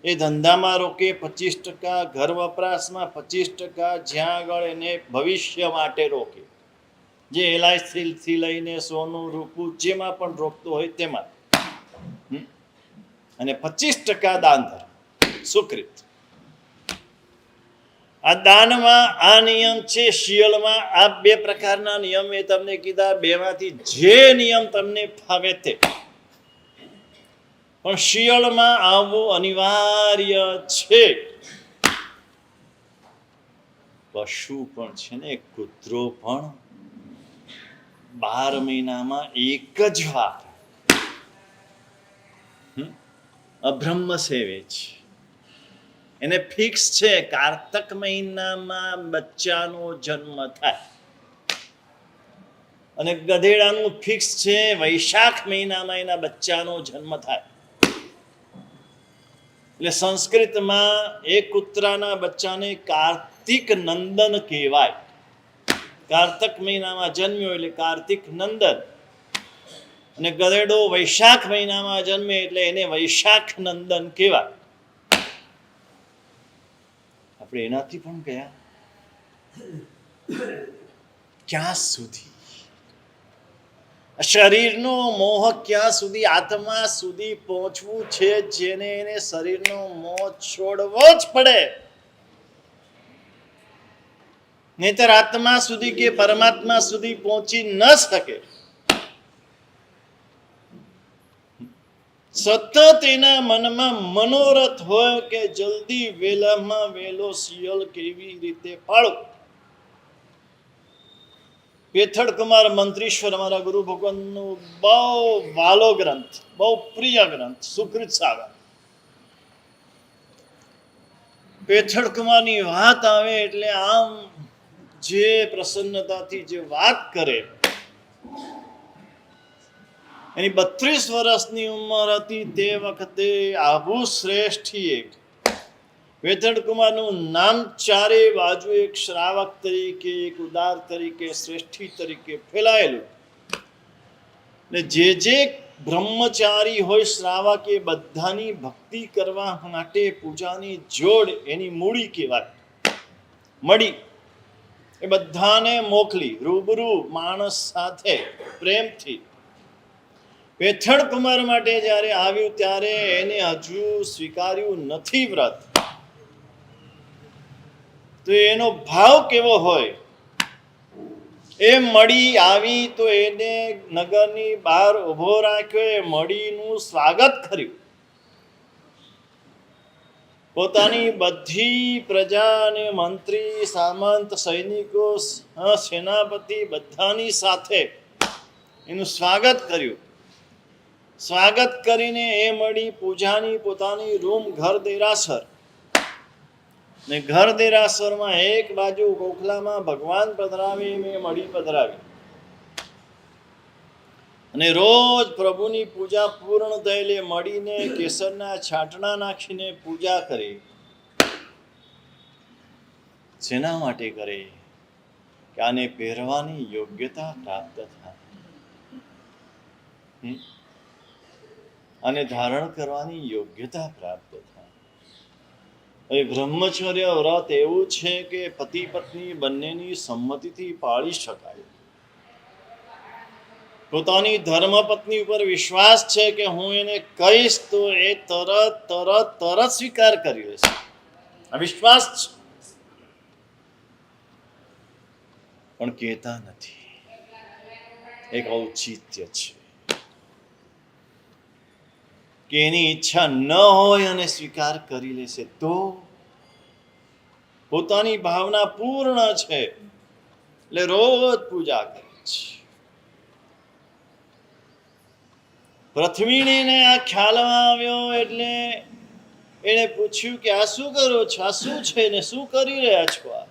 A: એ ધંધામાં રોકે, 25% ઘર વપરાશમાં, 25% જ્યાં આગળ એને ભવિષ્ય માટે રોકે. જે LIC લઈને સોનું રૂપું જેમાં પણ રોકતો હોય તેમાં, અને 25% દાન ધર્મ સુકૃત. આ દાનમાં આ નિયમ છે. શિયળમાં આ 2 પ્રકારના નિયમ મેં તમને કીધા, બેમાંથી જે નિયમ તમને ફાવે તે. પણ શિયળમાં આવવું અનિવાર્ય છે. પશુ પણ છે ને, કૂતરો પણ 12 મહિનામાં એક જ વાર અબ્રહ્મ સેવે છે. એને ફિક્સ છે કારતક મહિનામાં બચ્ચાનો જન્મ થાય, અને ગધેડાનું ફિક્સ છે વૈશાખ મહિનામાં એના બચ્ચાનો જન્મ થાય. એટલે સંસ્કૃતમાં એક કૂતરાના બચ્ચાને કાર્તિક નંદન કહેવાય. કારતક મહિનામાં જન્મ્યો એટલે કાર્તિક નંદન, અને ગધેડો વૈશાખ મહિનામાં જન્મે એટલે એને વૈશાખ નંદન કહેવાય. આપણે એનાથી પણ ગયા ક્યાં સુધી? શરીરનો મોહ ક્યાં સુધી, આત્મા સુધી પહોંચવું છે, જેને એને શરીરનો મોહ છોડવો જ પડે, નહીતર આત્મા સુધી કે પરમાત્મા સુધી પહોંચી ન શકે. સતત એના મનમાં મનોરથ હોય કે જલ્દી વેલામાં વેલો શિયળ કેવી રીતે પાળો. પેથડ કુમાર મંત્રીશ્વર અમારા ગુરુ ભગવાનનું બહુ વાલો ગ્રંથ, બહુ પ્રિય ગ્રંથ સુકૃત સાગર. પેથડ કુમારની વાત આવે એટલે આમ જે પ્રસન્નતાથી જે વાત કરે. એની 32 વર્ષની ઉંમર હતી તે વખતે આભુ શ્રેષ્ઠીએ પેથડ કુમારનું નામ ચારે બાજુ એક શ્રાવક તરીકે, એક ઉદાર તરીકે, શ્રેષ્ઠી તરીકે ફેલાયેલું. ને જે બ્રહ્મચારી હોય શ્રાવક એ બધાની ભક્તિ કરવા માટે પૂજાની જોડ એની મૂડી કહેવાય, મળી. એ બધાને મોકલી રૂબરૂ માણસ સાથે પ્રેમથી. પેથડ કુમાર માટે જ્યારે આવ્યું ત્યારે એને હજુ સ્વીકાર્યું નથી વ્રત, તો એનો ભાવ કેવો હોય. એ મળી આવી તો એને નગરની બહાર ઊભો રાખ્યો, એ મળીનું સ્વાગત કર્યું. પોતાની બધી પ્રજા અને મંત્રી, સામંત, સૈનિકો, સેનાપતિ બધાની સાથે એનું સ્વાગત કર્યું. સ્વાગત કરીને એ મળી પૂજાની પોતાની રૂમ ઘર દેરાસર, ને ઘર દેરાસરમાં એક બાજુ ગોખલામાં ભગવાન પધરાવી, મેં મળી પધરાવી, અને રોજ પ્રભુની પૂજા પૂર્ણ થયેલી મળીને કેસરના છાંટણા નાખીને પૂજા કરી. શેના માટે કરે? કે આને પહેરવાની યોગ્યતા પ્રાપ્ત થાય, અને ધારણ કરવાની યોગ્યતા પ્રાપ્ત થાય. હવે બ્રહ્મચર્ય વ્રત એવું છે કે પતિ પત્ની બંનેની સંમતિથી પાળી શકાય. પોતાની ધર્મપત્ની ઉપર વિશ્વાસ છે કે હું એને કહીશ તો એ તરત સ્વીકાર કરી લેશે, આ વિશ્વાસ છે. પણ કહેતા નથી, એક ઔચિત્ય છે કે એની ઈચ્છા ન હોય અને સ્વીકાર કરી લેશે તો પોતાની ભાવના પૂર્ણ છે એટલે રોજ પૂજા કરે છે. પૃથ્વીને આ ખ્યાલમાં આવ્યો એટલે એને પૂછ્યું કે આ શું કરો છો, આ શું છે ને શું કરી રહ્યા છો આ?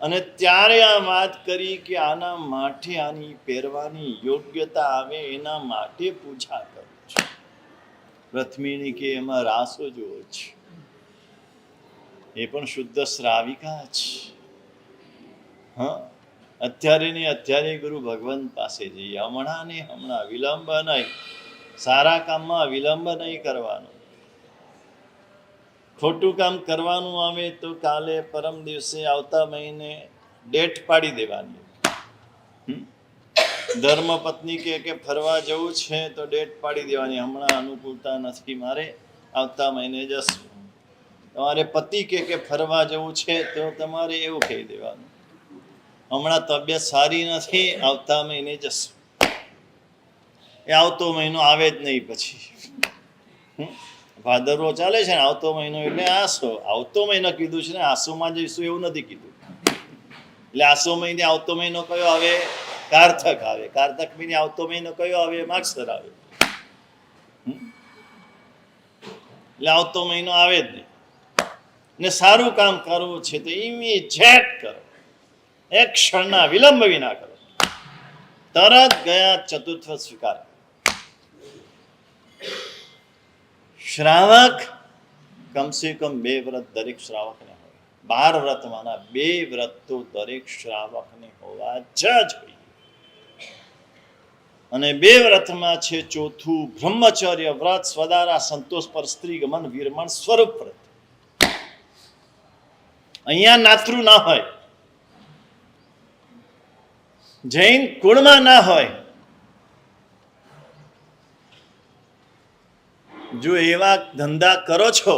A: અને ત્યારે આ વાત કરી કે આના માટે, આની પહેરવાની યોગ્યતા આવે એના માટે પૂજા કરું છું. પૃથ્વીની કે એમાં રાસો જોવો છે, એ પણ શુદ્ધ શ્રાવિકા છે. હા, અત્યારે ગુરુ ભગવાન પાસે જઈએ, હમણાં ને હમણાં, વિલંબ નહીં. સારા કામમાં વિલંબ નહીં કરવાનો. ખોટું કામ કરવાનું આવે તો કાલે, પરમ દિવસે, આવતા મહિને ડેટ પાડી દેવાની. ધર્મપત્ની કે ફરવા જવું છે તો ડેટ પાડી દેવાની, હમણાં અનુકૂળતા નથી મારે, આવતા મહિને જશું. તમારે પતિ કે ફરવા જવું છે તો તમારે એવું કહી દેવાનું, હમણાં તબિયત સારી નથી, આવતા મહિને જશું. એ આવતો મહિનો આવે જ નહીં. પછી ભાદરવો ચાલે છે ને, આવતો મહિનો એટલે આસો. આવતો મહિનો કીધું છે ને, આસોમાં જઈશું એવું નથી કીધું. એટલે આસો મહિને આવતો મહિનો કયો આવે? કારતક આવે. કારતક મહિને આવતો મહિનો કયો આવે? માગસર આવે. એટલે આવતો મહિનો આવે જ નહીં. ને સારું કામ કરવું છે તો ઇમિજિએટ કરો, એક ક્ષણના વિલંબ વિના કરો. તરત ગયા ચતુર્થ સ્વીકાર. શ્રાવક કમસે કમ 2 વ્રત દરેક શ્રાવકને હોય. 12 વ્રતમાંના 2 વ્રત તો દરેક શ્રાવકને હોવા જ જોઈએ. અને 2 વ્રતમાં છે ચોથું બ્રહ્મચર્ય વ્રત, સ્વદારા, સંતોષ પર, સ્ત્રી ગમન, વિરમણ, સ્વરૂપ વ્રત. અહીંયા નાતૃ ના હોય, જૈન કુળમાં ના હોય. જો એવા ધંધા કરો છો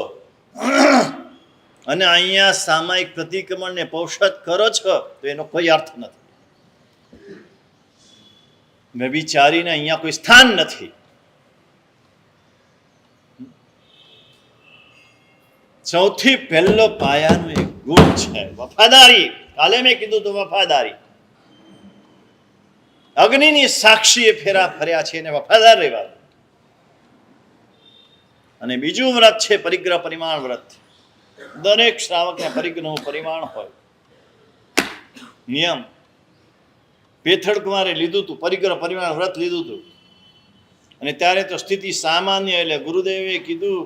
A: અને અહીંયા સામાયિક પ્રતિક્રમણ ને પૌષધ કરો છો તો એનો કોઈ અર્થ નથી. વ્યભિચારીને અહીંયા કોઈ સ્થાન નથી. સૌથી પહેલો પાયાનો એક ગુણ છે વફાદારી. કાલે મેં કીધું તો વફાદારી. અગ્નિની સાક્ષીએ ફેરા ફર્યા છે એને વફાદાર રહેવા. અને બીજું વ્રત છે પરિગ્રહ પરિમાણ વ્રત. દરેક શ્રાવકને પરિગ્રહનું પરિમાણ હોય. નિયમ પેથડ કુમારે લીધું હતું, પરિગ્રહ પરિમાણ વ્રત લીધું હતું. અને ત્યારે તો સ્થિતિ સામાન્ય, એટલે ગુરુદેવે કીધું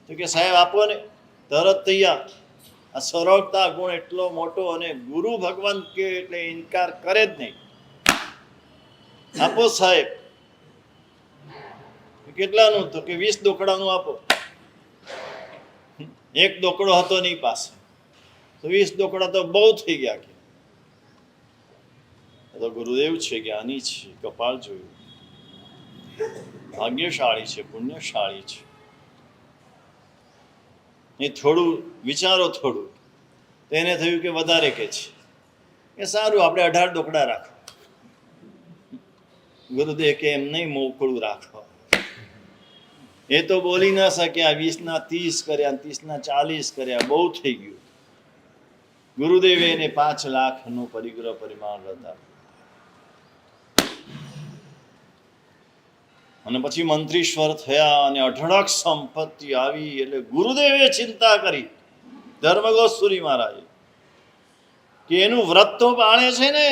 A: તો કે સાહેબ આપો ને, તરત તૈયાર. આ સરળતા ગુણ એટલો મોટો, અને ગુરુ ભગવાન કે એટલે ઇનકાર કરે જ નહીં. આપો સાહેબ. કેટલાનું? તો કે 20 દોકડાનું આપો. એક દોકડો હતો નહીં પાસે, તો 20 દોકડા તો બહુ થઈ ગયા. કે તો ગુરુદેવ છે, જ્ઞાની છે, કપાળ જોયું, ભાગ્યશાળી છે, પુણ્યશાળી છે. એ થોડું વિચારો, થોડું તો એને થયું કે વધારે કે છે, એ સારું આપણે 18 દોકડા રાખો. ગુરુદેવ કે એમ નહીં, મોકળું રાખો. એ તો બોલી ના શક્યા. 20ના 30 કર્યા, 30ના 40 કર્યા, બહુ થઈ ગયું. ગુરુદેવે એને 5 લાખનું પરિગ્રહ પરિમાણ હતા. અને પછી મંત્રીશ્વર થયા અને અઢળક સંપત્તિ આવી. એટલે ગુરુદેવે ચિંતા કરી, ધર્મગોસ્વામી મહારાજે, કે એનું વ્રત તો પાળે છે ને.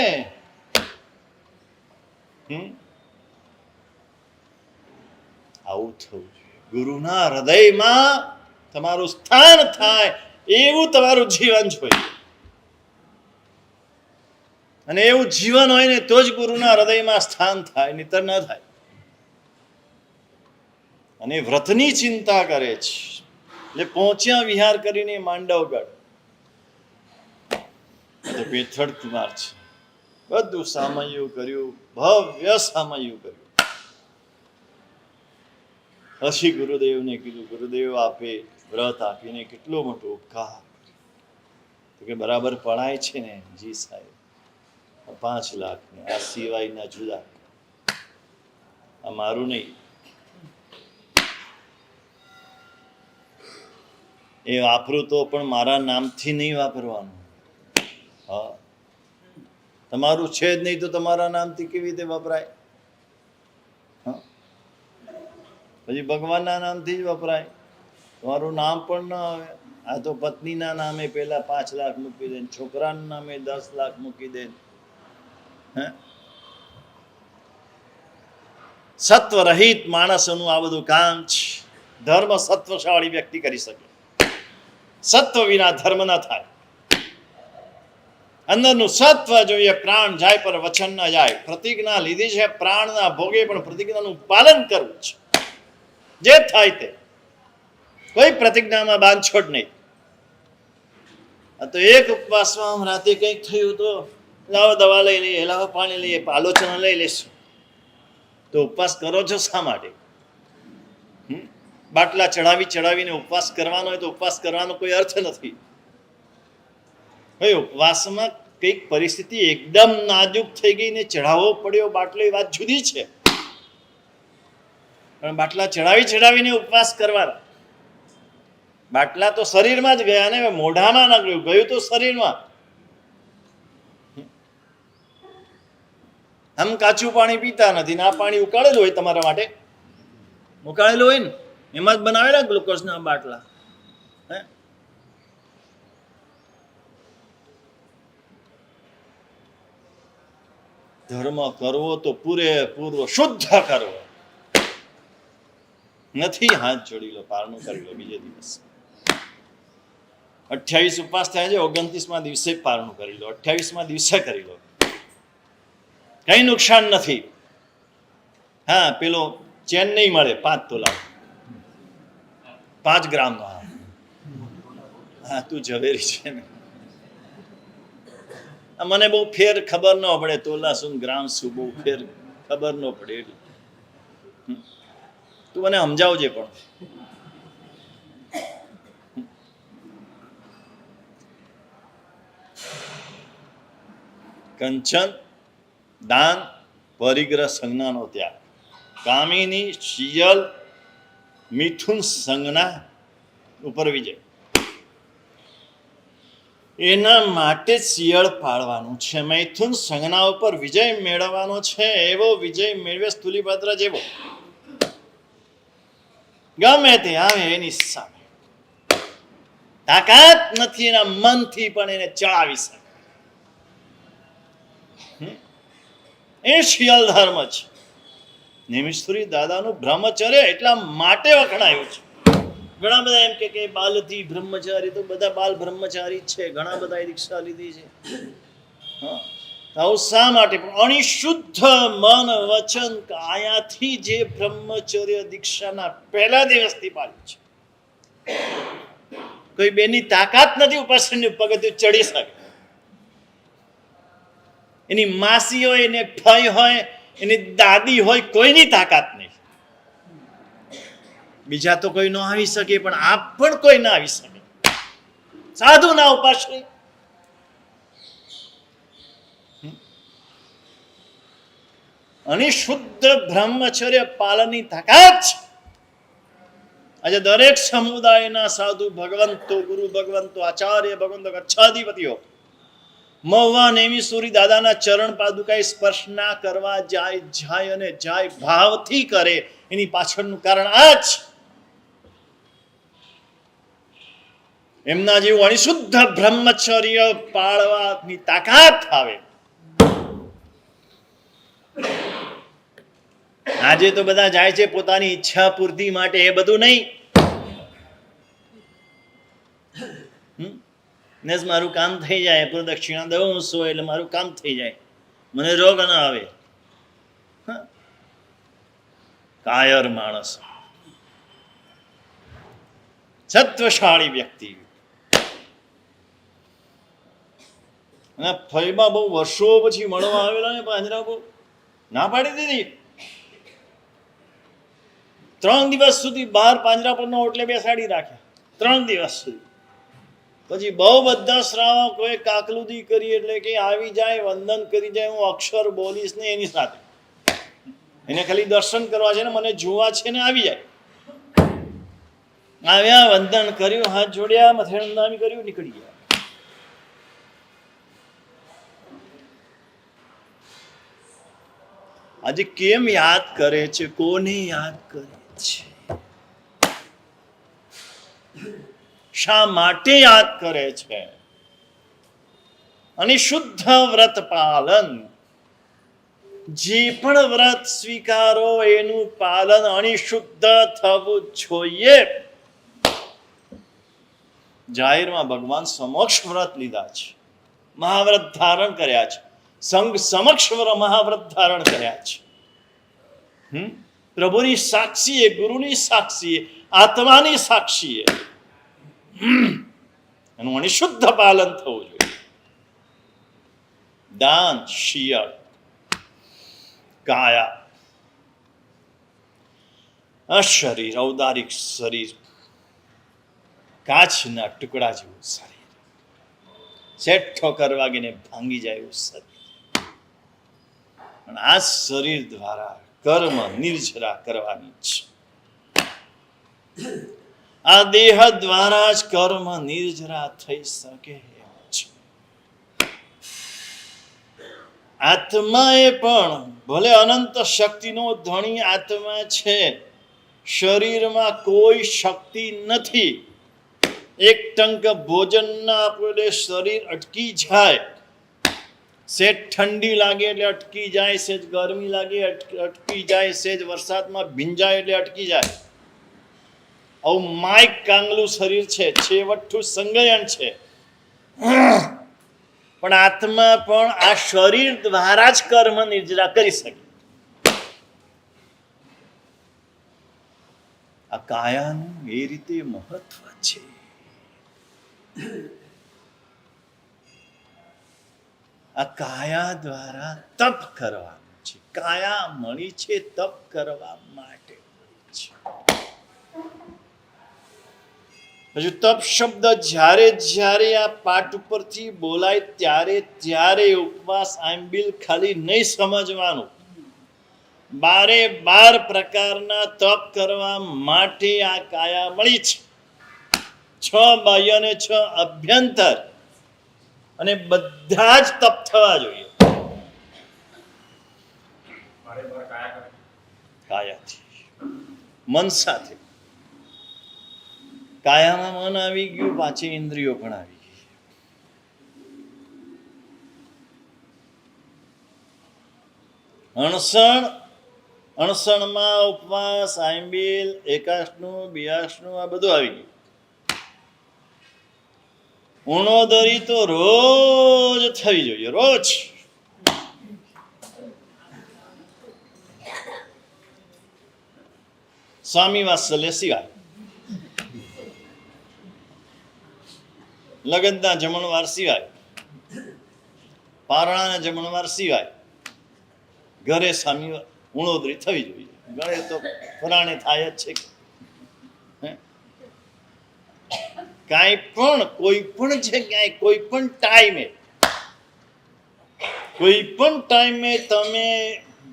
A: આવું થવું જોઈએ. ગુરુના હૃદયમાં તમારું સ્થાન થાય એવું તમારું જીવન જોઈએ. અને એવું જીવન હોય ને તો જ ગુરુના હૃદયમાં સ્થાન થાય, નહીતર ન થાય. અને વ્રતની ચિંતા કરે છે. એટલે પહોંચ્યા વિહાર કરીને માંડવગઢ. તો પેથડ કુમાર છે, બધું સામયું કર્યું, ભવ્ય સામયું કર્યું. પછી ગુરુદેવને કીધું, ગુરુદેવ આપે વ્રત આપીને કેટલો મોટો ઉપકાર. તો કે બરાબર પડાય છે ને? જી સાહેબ. 5 લાખ ને આ સિવાયના જુદા, આ મારું નહીં. એ વાપરું તો પણ મારા નામથી નહીં વાપરવાનું. હા, તમારું છે જ નહીં તો તમારા નામથી કેવી રીતે વપરાય? હા, પછી ભગવાનના નામથી જ વપરાય. તમારું નામ પણ ન આવે. આ તો પત્નીના નામે પહેલા 5 લાખ મૂકી દે, છોકરાના નામે 10 લાખ મૂકી દે. હે, સત્વ રહિત માણસોનું આ બધું કામ છે. ધર્મ સત્વશાળી વ્યક્તિ કરી શકે. સત્વ વિના ધર્મ ન થાય. અંદરનું સત્વ જોઈએ. પ્રાણ જાય પર વચન ન જાય. પ્રતિજ્ઞા લીધી છે, પ્રાણના ભોગે પણ પ્રતિજ્ઞાનું પાલન કરવું છે. જે થાય તે, કોઈ પ્રતિજ્ઞામાં બાંધછોડ નહીં. આ તો એક ઉપવાસમાં રાતે કંઈક થયું તો લાવો દવા લઈ લઈએ, લાવો પાણી લઈએ, આલોચના લઈ લેશું. તો ઉપવાસ કરો છો શા માટે? બાટલા ચડાવીને ઉપવાસ કરવાનો હોય તો ઉપવાસ કરવાનો કોઈ અર્થ નથી. ભાઈ, ઉપવાસમાં કંઈક પરિસ્થિતિ એકદમ નાજુક થઈ ગઈ ને ચઢાવવો પડ્યો બાટલો, એ વાત જુદી છે. પણ બાટલા ચડાવીને ઉપવાસ કરવાના. બાટલા તો શરીરમાં જ ગયા ને, મોઢામાં ના ગયું, ગયું તો શરીરમાં. આમ કાચું પાણી પીતા નથી ને આ પાણી ઉકાળેલું હોય તમારા માટે, ઉકાળેલું હોય ને, એમાં જ બનાવેલા ગ્લુકોઝના બાટલા. હે, ધર્મ કરવો તો પૂરેપૂરો શુદ્ધ કરવો. નથી હાથ જોડી લો, પારણું કરી લો બીજે દિવસ. 28 ઉપવાસ થાય છે, 29મા દિવસે પારણું કરી લો, 28મા દિવસે કરી લો, કઈ નુકસાન નથી. હા, પેલો ચેન નહીં મળે 5 તોલા 5 ગ્રામનો. હા, તું ઝવેરી છે ને. મને બહુ ફેર ખબર ન પડે, તોલા શું ગ્રામ શું બહુ ફેર ખબર ન પડે એટલે તું મને સમજાવજે. પણ કંચન દાન પરિગ્રહ સંજ્ઞાનો ત્યાગ, કામિની શિયલ મિથુન સંજ્ઞા ઉપર વિજય, એના માટે શિયળ પાળવાનું છે. મૈથુન સંજ્ઞા ઉપર વિજય મેળવવાનો છે. એવો વિજય મેળવે સ્થુલીભદ્ર જેવો, ગમે તે આવે એની સામે તાકાત નથી, એના મનથી પણ એને ચડાવી શકે. એ શિયલ ધર્મ છે. નિમિષસુરી દાદાનું બ્રહ્મચર્ય એટલા માટે વખણાયું છે. ઘણા બધા એમ કે બાલથી બ્રહ્મચારી, તો બધા બાલ બ્રહ્મચારી છે, ઘણા બધા દીક્ષા લીધી છે. આવું શા માટે? પણ અણિશુદ્ધ મન વચન કાયાથી જે બ્રહ્મચર્ય દીક્ષાના પહેલા દિવસથી પાડ્યું છે, કોઈ બેની તાકાત નથી ઉપાસનનું પગથિયું ચડી શકે. એની માસી હોય, એને ફઈ હોય, એની દાદી હોય, કોઈની તાકાત નહીં. બીજા તો કોઈ ન આવી શકે, પણ આપ પણ કોઈ ના આવી શકે. સાધુ ના ઉપાશ્રય. અને શુદ્ધ બ્રહ્મચર્ય પાલનની તાકાત છે. આજે દરેક સમુદાયના સાધુ ભગવંતો, ગુરુ ભગવંતો, આચાર્ય ભગવંતો, ગચ્છાધિપતિઓ મહુવા નેમિસુરી દાદાના ચરણ પાદુકાએ સ્પર્શ ના કરવા જાય અને જાય ભાવથી કરે. એની પાછળનું કારણ આ જ. એમના જેવું અણિશુદ્ધ બ્રહ્મચર્ય પાળવાની તાકાત આવે. આજે તો બધા જાય છે પોતાની ઈચ્છા પૂર્તિ માટે, એ બધું નહીં. ને મારું કામ થઈ જાય, પ્રદક્ષિણા દઉં સો એટલે મારું કામ થઈ જાય, મને રોગ ના આવે. કાયર માણસ, સત્વશાળી વ્યક્તિ. અને ફઈમાં બહુ વર્ષો પછી મળવા આવેલા ને પાંજરા બહુ ના પાડી દીધી. 3 દિવસ સુધી બહાર પાંજરા પરનો ઓટલે બેસાડી રાખ્યા. 3 દિવસ સુધી. પછી બહુ બધા શ્રાવકોએ કાકલુદી કરી, એટલે કે આવી જાય, વંદન કરી જાય, હું અક્ષર બોલીશ ને એની સાથે. એને ખાલી દર્શન કરવા છે ને મને જોવા છે ને આવી જાય. આવ્યા, વંદન કર્યું, હાથ જોડ્યા, મથેણંદામી કર્યું, નીકળી ગયા. આજે કેમ યાદ કરે છે? કોને યાદ કરે છે? શા માટે યાદ કરે છે? અને શુદ્ધ વ્રત પાલન, જે પણ વ્રત સ્વીકારો એનું પાલન અણિશુદ્ધ થવું જોઈએ. જાહેરમાં ભગવાન સમક્ષ વ્રત લીધા છે, મહાવ્રત ધારણ કર્યા છે, સંઘ સમક્ષ મહાવ્રત ધારણ કર્યા છે. પ્રભુની સાક્ષીએ, ગુરુની સાક્ષીએ, આત્માની સાક્ષીએ એનું અણિશુદ્ધ પાલન થવું જોઈએ. દાન, શિયળ, કાયા, આ શરીર, ઔદારિક શરીર, કાચના ટુકડા જેવું શરીર, સેઠો કરવા ગઈને ભાંગી જાય એવું શરીર. પણ આ શરીર દ્વારા કર્મ નિર્જરા કરવાની છે. આ દેહ દ્વારા જ કર્મ નિર્જરા થઈ શકે એમ છે. આત્માએ પણ ભલે અનંત શક્તિનો ધણી આત્મા છે, શરીરમાં કોઈ શક્તિ નથી. એક ટંક ભોજન ના આપે શરીર અટકી જાય, સેજ ઠંડી લાગે એટલે અટકી જાય, સેજ ગરમી લાગે અટકી જાય, સેજ વરસાદમાં ભીંજાય એટલે અટકી જાય. આવું માઇક કાંગલું શરીર છે, છેવટું સંગયન છે. પણ આત્મા પણ આ શરીર દ્વારા જ કર્મ નિર્જરા કરી શકે. આ કાયાનું એ રીતે મહત્વ છે. આ કાયા દ્વારા તપ કરવાનું છે. કાયા મળી છે તપ કરવા માટે મળી છે. હજુ તપ શબ્દ જ્યારે જ્યારે આ પાઠ ઉપરથી બોલાય ત્યારે ત્યારે ઉપવાસ આંબિલ ખાલી નહીં સમજવાનું. 12 પ્રકારના તપ કરવા માટે આ કાયા મળી છે. 6 બાહ્ય અને 6 અભ્યંતર, અને બધા જ તપ થવા જોઈએ કાયાથી, મન સાથે. કાયામાં મન આવી ગયું, પાછી ઇન્દ્રિયો પણ આવી ગઈ. અણસણમાં ઉપવાસ, આંબિલ, એકાશનું, બિયાસનું આ બધું આવી ગયું. ઉણોદરી તો રોજ થવી જોઈએ, રોજ. સ્વામી વાત્સલ્ય સિવાય, લગનના જમણવાર સિવાય, પારણાના જમણવાર સિવાય ઘરે સ્વામી ઉણોદરી થવી જોઈએ. ઘરે તો ફરાણે થાય જ છે. કાંઈ પણ કોઈ પણ જગ્યાએ કોઈ પણ ટાઈમે તમે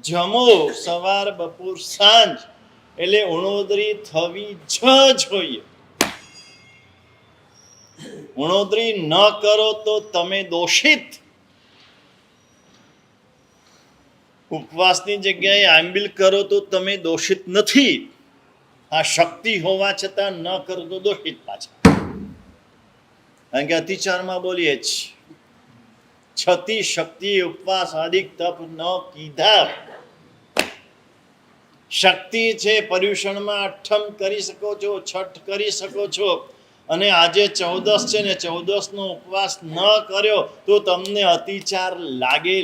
A: જમો, સવાર બપોર સાંજ, એટલે ઉણોદરી થવી જ જોઈએ. ઉણોદરી ન કરો તો તમે દોષિત. ઉપવાસની જગ્યાએ આંબિલ કરો તો તમે દોષિત નથી. આ શક્તિ હોવા છતાં ન કરો તો દોષિત પાછા. કારણ કે અતિચારમાં બોલીએ જ, છતી શક્તિ ઉપવાસ આદિક તપ ન કીધા. શક્તિ છે, પર્યુષણમાં અઠ્ઠમ કરી શકો છો, છઠ કરી શકો છો. અને આજે 14 છે ને 14 નો ઉપવાસ ન કર્યો તો તમને અતિચાર લાગે.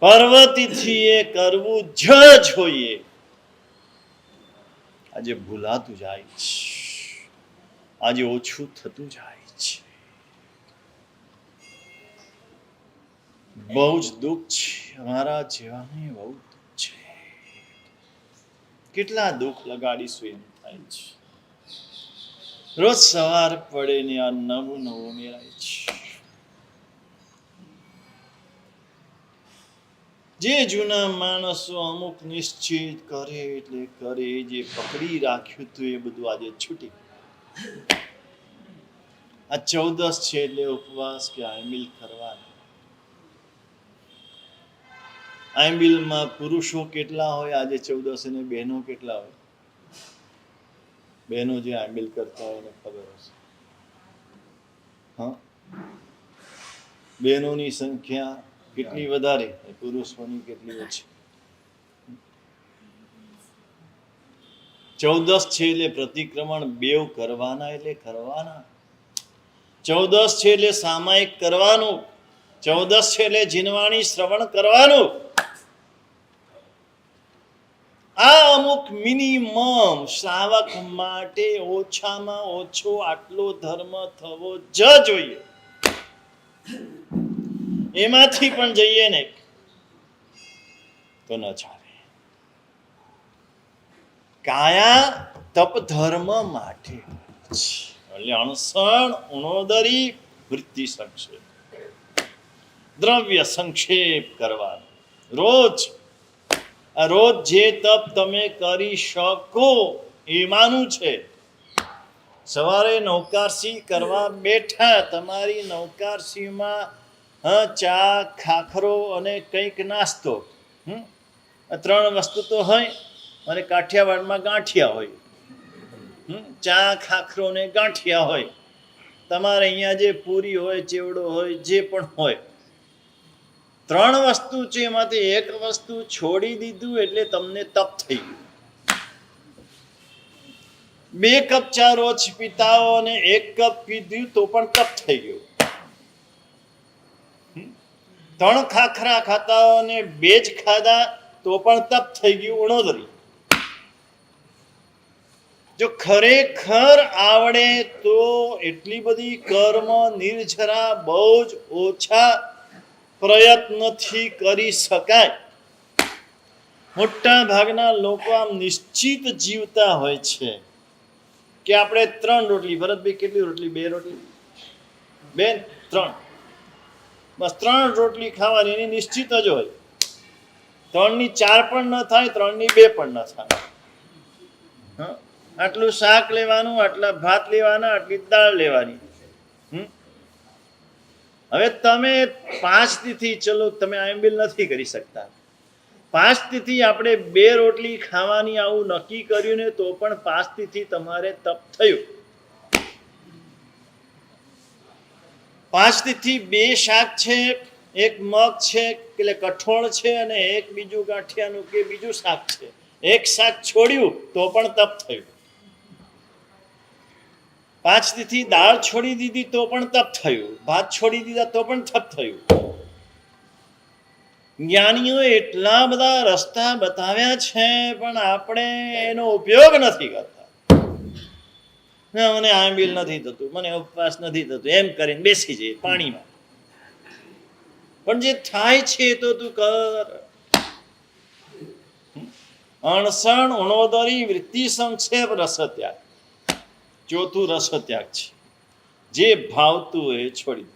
A: પર્વતીથી એ કરવું જ જોઈએ. આજે ભૂલાતું જાય છે, આજે ઓછું થતું જાય છે. બહુ જ દુઃખ છે. અમારા જેવાને બહુ દુઃખ છે. કેટલા દુઃખ લગાડીશું એમ થાય છે. રોજ સવાર પડે ને આ નવું મેળાય છે. જે જૂના માણસો અમુક નિશ્ચિત કરે એટલે કરે, જે પકડી રાખ્યું હતું એ બધું આજે છૂટી. આ 14 છે એટલે ઉપવાસ કે આંબિલ કરવાના. આંબિલમાં પુરુષો કેટલા હોય આજે 14 અને બહેનો કેટલા હોય? બહેનો જે આંબિલ કરતા હોય એને ખબર હશે. હા, બહેનોની સંખ્યા કેટલી વધારે, પુરુષોની કેટલી ઓછી. 14 છે એટલે પ્રતિક્રમણ 2 કરવાના, એટલે કરવાના. 14 છે એટલે સામાયિક કરવાનું. 14 છે એટલે જીનવાણી શ્રવણ કરવાનું. આ અમુક મિનિમમ શ્રાવક માટે ઓછામાં ઓછો આટલો ધર્મ થવો જ જોઈએ. એમાંથી પણ જઈએ ને તો ન ચાલે. કાયા તપ ધર્મ માટે એટલે અણસણ, ઉણોદરી, વૃત્તિ સંક્ષેપ, દ્રવ્ય સંક્ષેપ કરવાનો. રોજ જે તપ તમે કરી શકો એમાંનું છે. સવારે નૌકારસી કરવા બેઠા, તમારી નૌકારસીમાં ચા, ખાખરો અને કંઈક નાસ્તો, 3 વસ્તુ તો હોય. અને કાઠિયાવાડમાં ગાંઠિયા હોય. ચા, ખાખરો ને ગાંઠિયા હોય. તમારે અહીંયા જે પૂરી હોય, ચેવડો હોય, જે પણ હોય, 3 વસ્તુ છે એમાંથી એક વસ્તુ છોડી દીધું એટલે તમને તપ થઈ ગયું. 2 કપ ચા રોજ પીતા હો અને 1 કપ પીધું તો પણ તપ થઈ ગયું. 3 ખાખરા ખાતા હો અને 2 જ ખાધા તો પણ તપ થઈ ગયું, ઉણોદરી. જો ખરેખર આવડે તો એટલી બધી કર્મ નિર્જરા બહુ જ ઓછા પ્રયત્નથી કરી શકાય. મોટા ભાગના લોકો આમ નિશ્ચિત જીવતા હોય છે કે આપણે 3 રોટલી, ભરતભાઈ કેટલી રોટલી? 2 રોટલી? 2? 3? બસ 3 રોટલી ખાવાની, એની નિશ્ચિત જ હોય. 3 ની 4 પણ ન થાય, 3 ની 2 પણ ન થાય. હા, આટલું શાક લેવાનું, આટલા ભાત લેવાના, આટલી દાળ લેવાની. હવે તમે 5 તિથિ, ચલો તમે આયંબિલ નથી કરી શકતા, 5 તિથિ આપણે 2 રોટલી ખાવાની આવું નક્કી કર્યું ને તો પણ 5 તિથિ તમારે તપ થયું. 5 તિથિ 2 શાક છે, 1 મગ છે એટલે કઠોળ છે અને 1 બીજું ગાંઠિયાનું કે બીજું શાક છે. 1 શાક છોડ્યું તો પણ તપ થયું. 5 તિથિ દાળ છોડી દીધી તો પણ તપ થયું. ભાત છોડી દીધા તો પણ તપ થયું. જ્ઞાનીઓએ એટલા બધા રસ્તા બતાવ્યા છે પણ આપણે એનો ઉપયોગ નથી કરતા. મને આંબીલ નથી થતું, મને ઉપવાસ નથી થતું, એમ કરીને બેસી જઈએ પાણીમાં. પણ જે થાય છે તો તું કર. અણસણ, ઉણોદરી, વૃત્તિ, સંક્ષેપ, રસત્યાગ. 4થું રસત્યાગ છે. જે ભાવતું એ છોડી દે.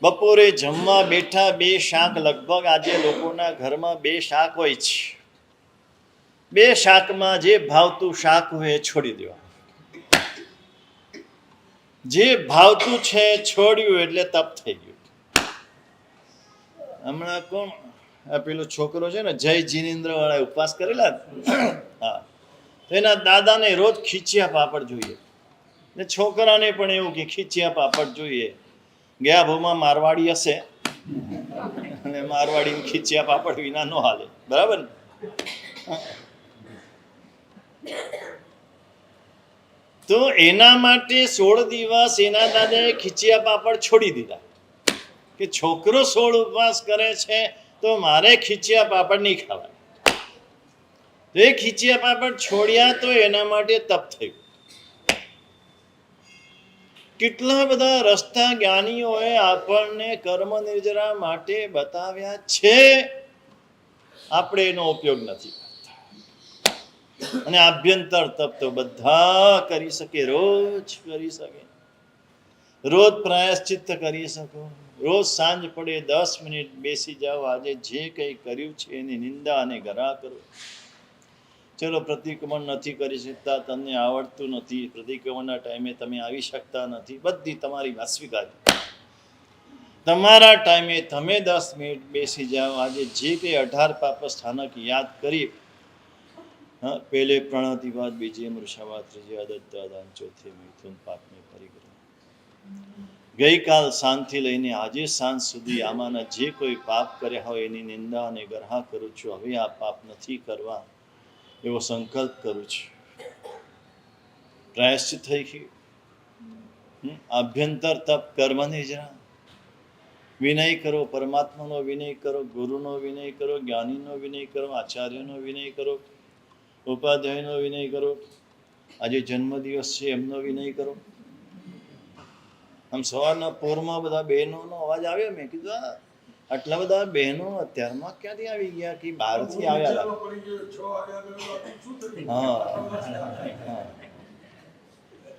A: બપોરે જમવા બેઠા 2 શાક, લગભગ આજે લોકોના ઘરમાં 2 શાક હોય છે. 2 શાકમાં જે ભાવતું શાક હોય એ છોડી દેવા. જે ભાવતું છે છોડ્યું એટલે તપ થઈ ગયું. હમણાં કોણ પેલો છોકરો છે ને, જય જીનેન્દ્ર વાળા ઉપવાસ કરેલા. હા, એના દાદાને રોજ ખીચિયા પાપડ જોઈએ ને છોકરાને પણ એવું કે ખીચિયા પાપડ જોઈએ. ગયા ભાવમાં મારવાડી હશે અને મારવાડી ખીચિયા પાપડ વિના ન હાલે, બરાબર ને? તો એના માટે 16 દિવસ એના દાદાએ ખીચિયા પાપડ છોડી દીધા કે છોકરો 16 ઉપવાસ કરે છે તો મારે ખીચિયા પાપડ નહીં ખાવા. તો એ ખીચિયા પાપડ છોડ્યા તો એના માટે તપ થયું. કેટલા બધા રસ્તા જ્ઞાનીઓએ આપણને કર્મ નિર્જરા માટે બતાવ્યા છે, આપણે એનો ઉપયોગ નથી કરતા. અને આભ્યંતર તપ તો બધા કરી શકે, રોજ કરી શકે. રોજ પ્રાયશ્ચિત્ત કરી શકો. રોજ સાંજ પડે 10 મિનિટ બેસી જાઓ, આજે જે કંઈ કર્યું છે એની નિંદા અને ગરા કરો. ચલો પ્રતિક્રમણ નથી કરી શકતા, તમને આવડતું નથી, પ્રતિક્રમણના ટાઈમે તમે આવી શકતા નથી, બધી તમારી વાત સ્વીકારી. તમારા ટાઈમે તમે 10 મિનિટ બેસી જાઓ. આજે જે કંઈ 18 પાપ સ્થાનક યાદ કરી, હા, પહેલે પ્રણતિવાદ, બીજે મૃષાવાદ, ત્રીજે અદત્યાદાન, ચોથે મૈથુન પાપની પરિગ્રહ. ગઈકાલ સાંજથી લઈને આજે સાંજ સુધી આમાંના જે કોઈ પાપ કર્યા હોય એની નિંદા અને ગરહા કરું છું. હવે આ પાપ નથી કરવા એવો સંકલ્પ કરું છું. પ્રાયશ્ચિત થઈ ગયું. આભ્યંતર તપ કર્મ નિર્જરા. વિનય કરો, પરમાત્માનો વિનય કરો, ગુરુનો વિનય કરો, જ્ઞાનીનો વિનય કરો, આચાર્યનો વિનય કરો, ઉપાધ્યાયનો વિનય કરો. આજે જન્મદિવસ છે એમનો વિનય કરો. આમ સવારના પોરમાં બધા બહેનોનો અવાજ આવ્યો. મેં કીધું આટલા બધા બહેનો અત્યારમાં ક્યાંથી આવી ગયા કે બહારથી આવ્યા? હા,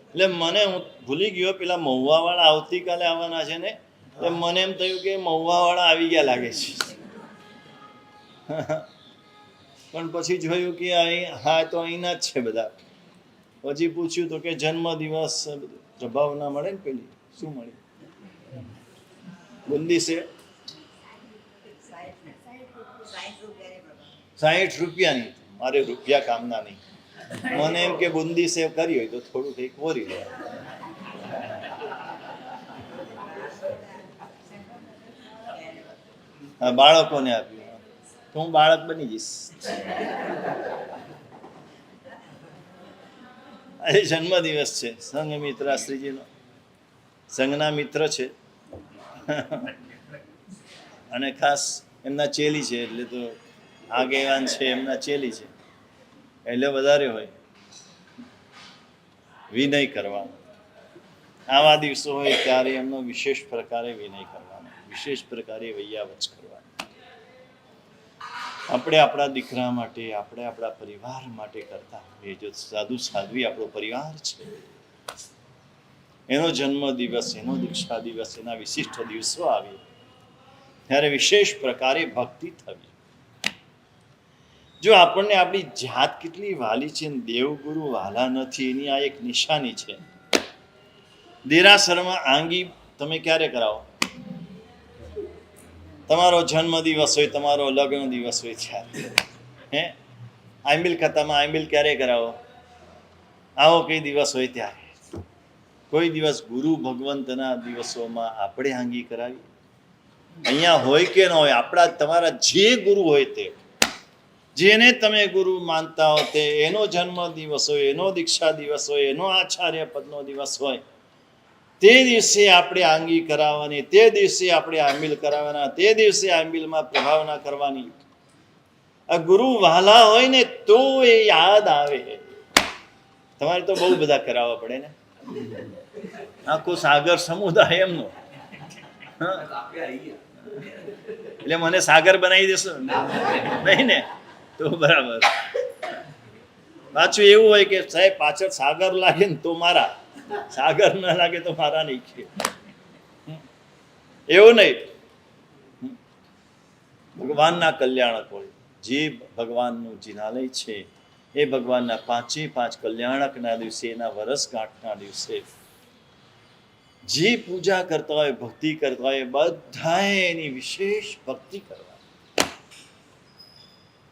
A: એટલે મને હું ભૂલી ગયો, પેલા મહુવાવાળા આવતીકાલે આવવાના છે ને, એટલે મને એમ થયું કે મહુવાવાળા આવી ગયા લાગે છે. પણ પછી જોયું કે અહીં હા તો અહીંના જ છે બધા. પછી પૂછ્યું તો કે જન્મદિવસ પ્રભાવ ના મળે ને, પેલી શું મળી બુંદી છે 60 રૂપિયાની. મારે રૂપિયા કામના નહીં. મને એમ કે બુંદી સેવ કરી હોય તો થોડું કંઈક ઓરી લે. બાળકોને આપ્યું તો હું બાળક બની જઈશ. આજે જન્મદિવસ છે સંઘ મિત્રાશ્રીજીનો. સંઘના મિત્ર છે અને ખાસ એમના ચેલી છે, એટલે તો આગેવાન છે એમના ચેલી છે એટલે વધારે હોય વિનય કરવાનો. આવા દિવસો હોય ત્યારે એમનો વિશેષ પ્રકારે વિનય કરવાનો, વિશેષ પ્રકારે વૈયાવચ કરવાનો. આપણે આપણા દીકરા માટે, આપણે આપણા પરિવાર માટે કરતા એ જો સાધુ સાધ્વી આપણો પરિવાર છે, એનો જન્મ દિવસ, એનો દીક્ષા દિવસ, એના વિશિષ્ટ દિવસો આવે ત્યારે વિશેષ પ્રકારે ભક્તિ થવી. જો આપણને આપણી જાત કેટલી વાલી છે ને દેવગુરુ વાલા નથી, એની આ એક નિશાની છે. દેરાસરમાં આંગી તમે ક્યારે કરાવો? તમારો જન્મ દિવસ હોય, તમારો લગ્ન દિવસ હોય ત્યારે. હે આંબિલ ખાતામાં આંબિલ ક્યારે કરાવો? આવો કઈ દિવસ હોય ત્યારે. કોઈ દિવસ ગુરુ ભગવંતના દિવસોમાં આપણે આંગી કરાવી? અહીંયા હોય કે ન હોય, આપણા તમારા જે ગુરુ હોય તે, જેને તમે ગુરુ માનતા હો તે, એનો જન્મ દિવસ હોય, એનો દીક્ષા દિવસ હોય, એનો આચાર્ય પદનો દિવસ હોય, તે દિવસે આપણે આંગી કરાવવાની, તે દિવસે આપણે આંબિલ કરાવવાના, તે દિવસે આંબિલમાં પ્રભાવના કરવાની. આ ગુરુ વહાલા હોય ને તો એ યાદ આવે. તમારે તો બહુ બધા કરાવવા પડે ને, આખો સાગર સમુદાય એમનો. એટલે મને સાગર બનાવી દેશો નહીં ને? તો બરાબર. પાછું એવું હોય કે સાહેબ પાછળ સાગર લાગે ને તો મારા, સાગર ના લાગે તો મારા નહીં. એવું નહીં. ભગવાનના કલ્યાણક હોય, જે ભગવાનનું જિનાલય છે એ ભગવાનના 5 કલ્યાણકના દિવસે, એના વરસગાંઠના દિવસે જે પૂજા કરતા હોય, ભક્તિ કરતા હોય, બધાએ એની વિશેષ ભક્તિ કરવા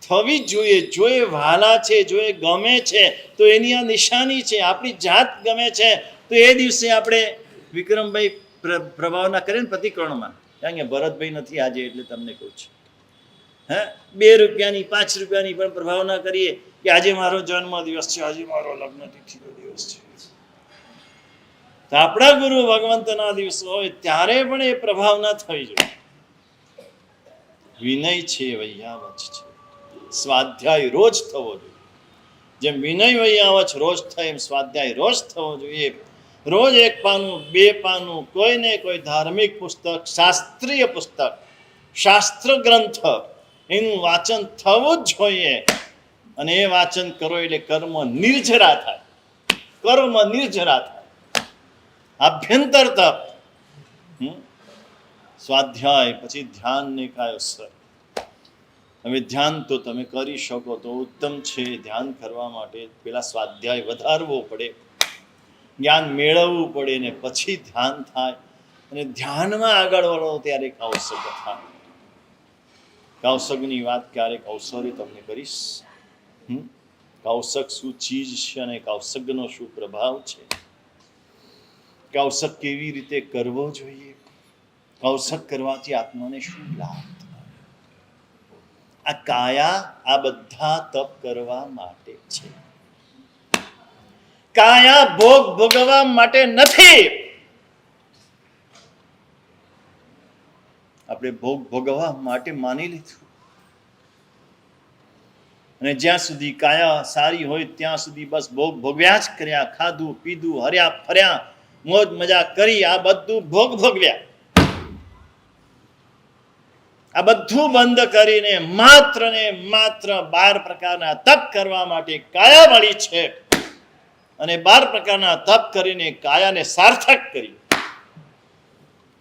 A: થવી જ જોઈએ. જો એ વહાલા છે, જો એ ગમે છે તો એની આ નિશાની છે. આપણી જાત ગમે છે તો એ દિવસે આપણે વિક્રમભાઈ પ્રભાવના કરીએ ને પ્રતિક્રમણમાં, કારણ કે ભરતભાઈ નથી આજે એટલે તમને કહું છું. 2 રૂપિયાની 5 રૂપિયાની પણ પ્રભાવના કરીએ કે આજે મારો જન્મ દિવસ છે, આજે મારો લગ્ન તિથિનો દિવસ છે. તો આપણા ગુરુ ભગવંતના દિવસો હોય ત્યારે પણ એ પ્રભાવના થવી જોઈએ. વિનય છે, વૈયાવચ છે, સ્વાધ્યાય રોજ થવો જોઈએ. જેમ વિનય વૈયાવચ રોજ થાય એમ સ્વાધ્યાય રોજ થવો જોઈએ. રોજ 1 પાનું 2 પાનું કોઈ ને કોઈ ધાર્મિક પુસ્તક, શાસ્ત્રીય પુસ્તક, શાસ્ત્ર ગ્રંથ, એનું વાંચન થવું જ જોઈએ. અને એ વાંચન કરો એટલે કર્મ નિર્જરા થાય. કર્મ નિર્જરા થાય. આભ્યંતર તપ, સ્વાધ્યાય, પછી ધ્યાન ને કાયોસર. હવે ધ્યાન તો તમે કરી શકો તો ઉત્તમ છે. ધ્યાન કરવા માટે પેલા સ્વાધ્યાય વધારવો પડે, જ્ઞાન મેળવવું પડે ને પછી ધ્યાન થાય. અને ધ્યાનમાં આગળ વળો ત્યારે કૌશક થાય. કૌશકની વાત ક્યારેક અવસરે તમને કરીશ. કૌશક શું ચીજ છે અને કૌશકનો શું પ્રભાવ છે, કૌશક કેવી રીતે કરવો જોઈએ, કૌશક કરવાથી આત્માને શું લાભ થાય. આ કાયા આ બધા તપ કરવા માટે છે. કાયા ભોગ ભોગવવા માટે નથી. આપણે ભોગ ભોગવવા માટે માની લીધું. અને જ્યાં સુધી કાયા સારી હોય ત્યાં સુધી બસ ભોગ ભોગવ્યા જ કર્યા. ખાધું પીધું, હર્યા ફર્યા, મોજ મજા કરી, આ બધું ભોગ ભોગવ્યા. આ બધું બંધ કરીને માત્ર ને માત્ર 12 પ્રકારના તપ કરવા માટે કાયા મળી છે. અને 12 પ્રકારના તપ કરીને કાયાને સાર્થક કરી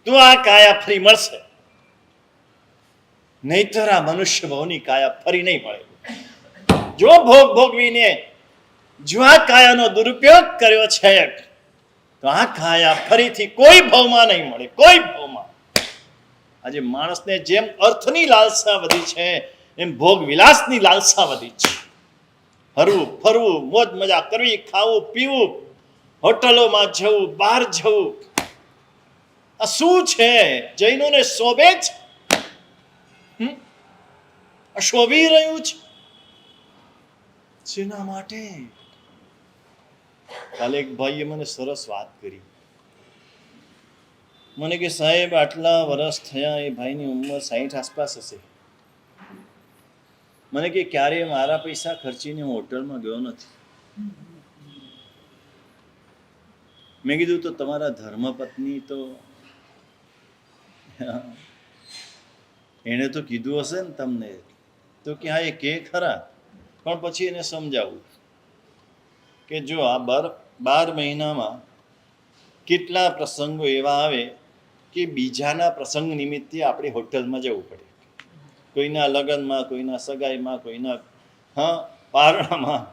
A: તો આ કાયા ફરી મળશે. નહીતર આ મનુષ્ય ભાવની કાયા ફરી નહીં મળે. જો ભોગ ભોગવીને જો આ કાયાનો દુરુપયોગ કર્યો છે તો આ કાયા ફરીથી કોઈ ભાવમાં નહીં મળે, કોઈ ભાવમાં. આજે માણસને જેમ અર્થની લાલસા વધી છે એમ ભોગ વિલાસની લાલસા વધી છે. હરવું ફરવું, મોજ મજા કરવી, ખાવું પીવું, હોટલોમાં જવું, બહાર જવું, આ શું છે? જૈનોને શોભે છે? આ શોભી રહ્યું છે? શેના માટે? કાલે એક ભાઈએ મને સરસ વાત કરી. મને કે સાહેબ આટલા વર્ષ થયા, એ ભાઈની ઉંમર 60 આસપાસ હશે. મને કે ક્યારે મારા પૈસા ખર્ચીને હું હોટલમાં ગયો નથી. મેં કીધું તો તમારા ધર્મપત્ની તો એણે તો કીધું હશે ને તમને? તો કે હા, એ કે ખરા, પણ પછી એને સમજાવું કે જો આ 12 મહિનામાં કેટલા પ્રસંગો એવા આવે કે બીજાના પ્રસંગ નિમિત્તે આપણે હોટલમાં જવું પડે. કોઈના લગ્નમાં, કોઈના સગાઈમાં, કોઈના પારણામાં,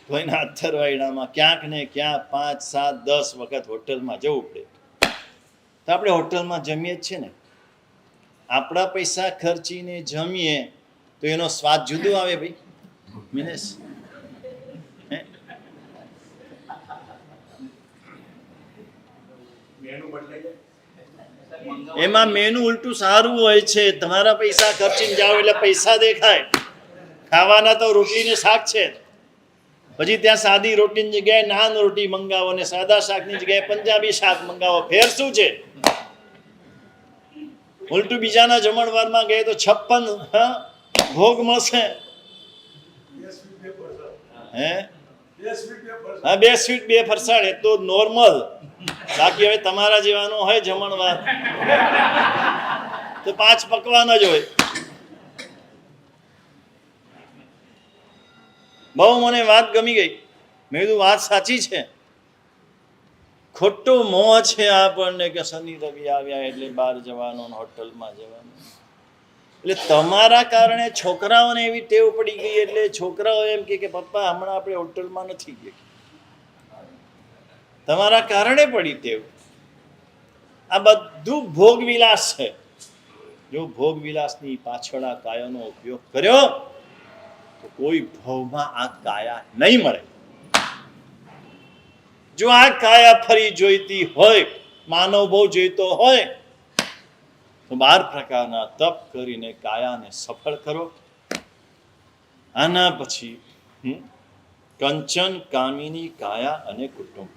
A: કોઈના અથર્વાયણામાં, ક્યાંક ને ક્યાંક 5, 7, 10 વખત હોટલમાં જવું પડે. તો આપણે હોટલમાં જમીએ જ છીએ ને. આપણા પૈસા ખર્ચીને જમીએ તો એનો સ્વાદ જુદો આવે ભાઈ. મિનેશ,
B: મેનુ બદલાઈ જાય.
A: એમાં મેનુ ઉલટું સારું હોય છે. તમારા પૈસા ખર્ચીને જાઓ એટલે પૈસા દેખાય. ખાવાના તો રોટલી ને શાક છે. પછી ત્યાં સાદી રોટીની જગ્યાએ નાન રોટી મંગાવો ને સાદા શાકની જગ્યાએ પંજાબી શાક મંગાવો. ફેર શું છે? ઉલટું બીજાના જમણવારમાં ગયે તો 56 ભોગ મળશે. હે? હા, 2 સ્વીટ 2 ફરસાણ, એ તો નોર્મલ. બાકી હવે તમારા જેવાનો હોય જમણવાર તો 5 પકવાન જ હોય. બહુ મને વાત ગમી ગઈ. મેં કીધું વાત સાચી છે. ખોટો મોહ છે આપણને કે શનિ રવિ આવ્યા એટલે બહાર જવાનું, હોટલમાં જવાનું. એટલે તમારા કારણે છોકરાઓને એવી ટેવ પડી ગઈ, એટલે છોકરાઓ એમ કે પપ્પા હમણાં આપણે હોટલમાં નથી ગયા. તમારા કારણે પડી ટેવ. આ બધું ભોગવિલાસ છે. જો ભોગવિલાસની પાછળ આ કાયાનો ઉપયોગ કર્યો તો કોઈ ભવમાં આ કાયા નહીં મળે. જો આ કાયા ફરી જોઈતી હોય, માનવ ભવ જોઈતો હોય, તો 12 પ્રકારના તપ કરીને કાયાને સફળ કરો. આના પછી કંચન, કામિની, કાયા અને કુટુંબ.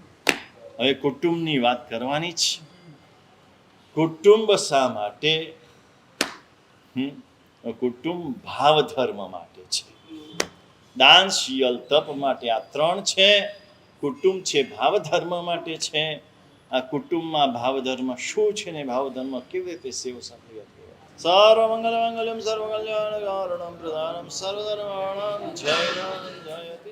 A: હવે કુટુંબની વાત કરવાની છે. કુટુંબ શા માટે? કુટુંબ ભાવ ધર્મ માટે છે. દાન, શીલ, તપ માટે આ 3 છે. કુટુંબ છે ભાવ ધર્મ માટે છે. આ કુટુંબમાં ભાવ ધર્મ શું છે ને ભાવ ધર્મ કેવી રીતે સેવ સંકલ્પ સર્વમંગલ મંગલમ સર્વકલ્યાણ કારણમ પ્રધાનમ સર્વધર્માણામ જય જયતિ.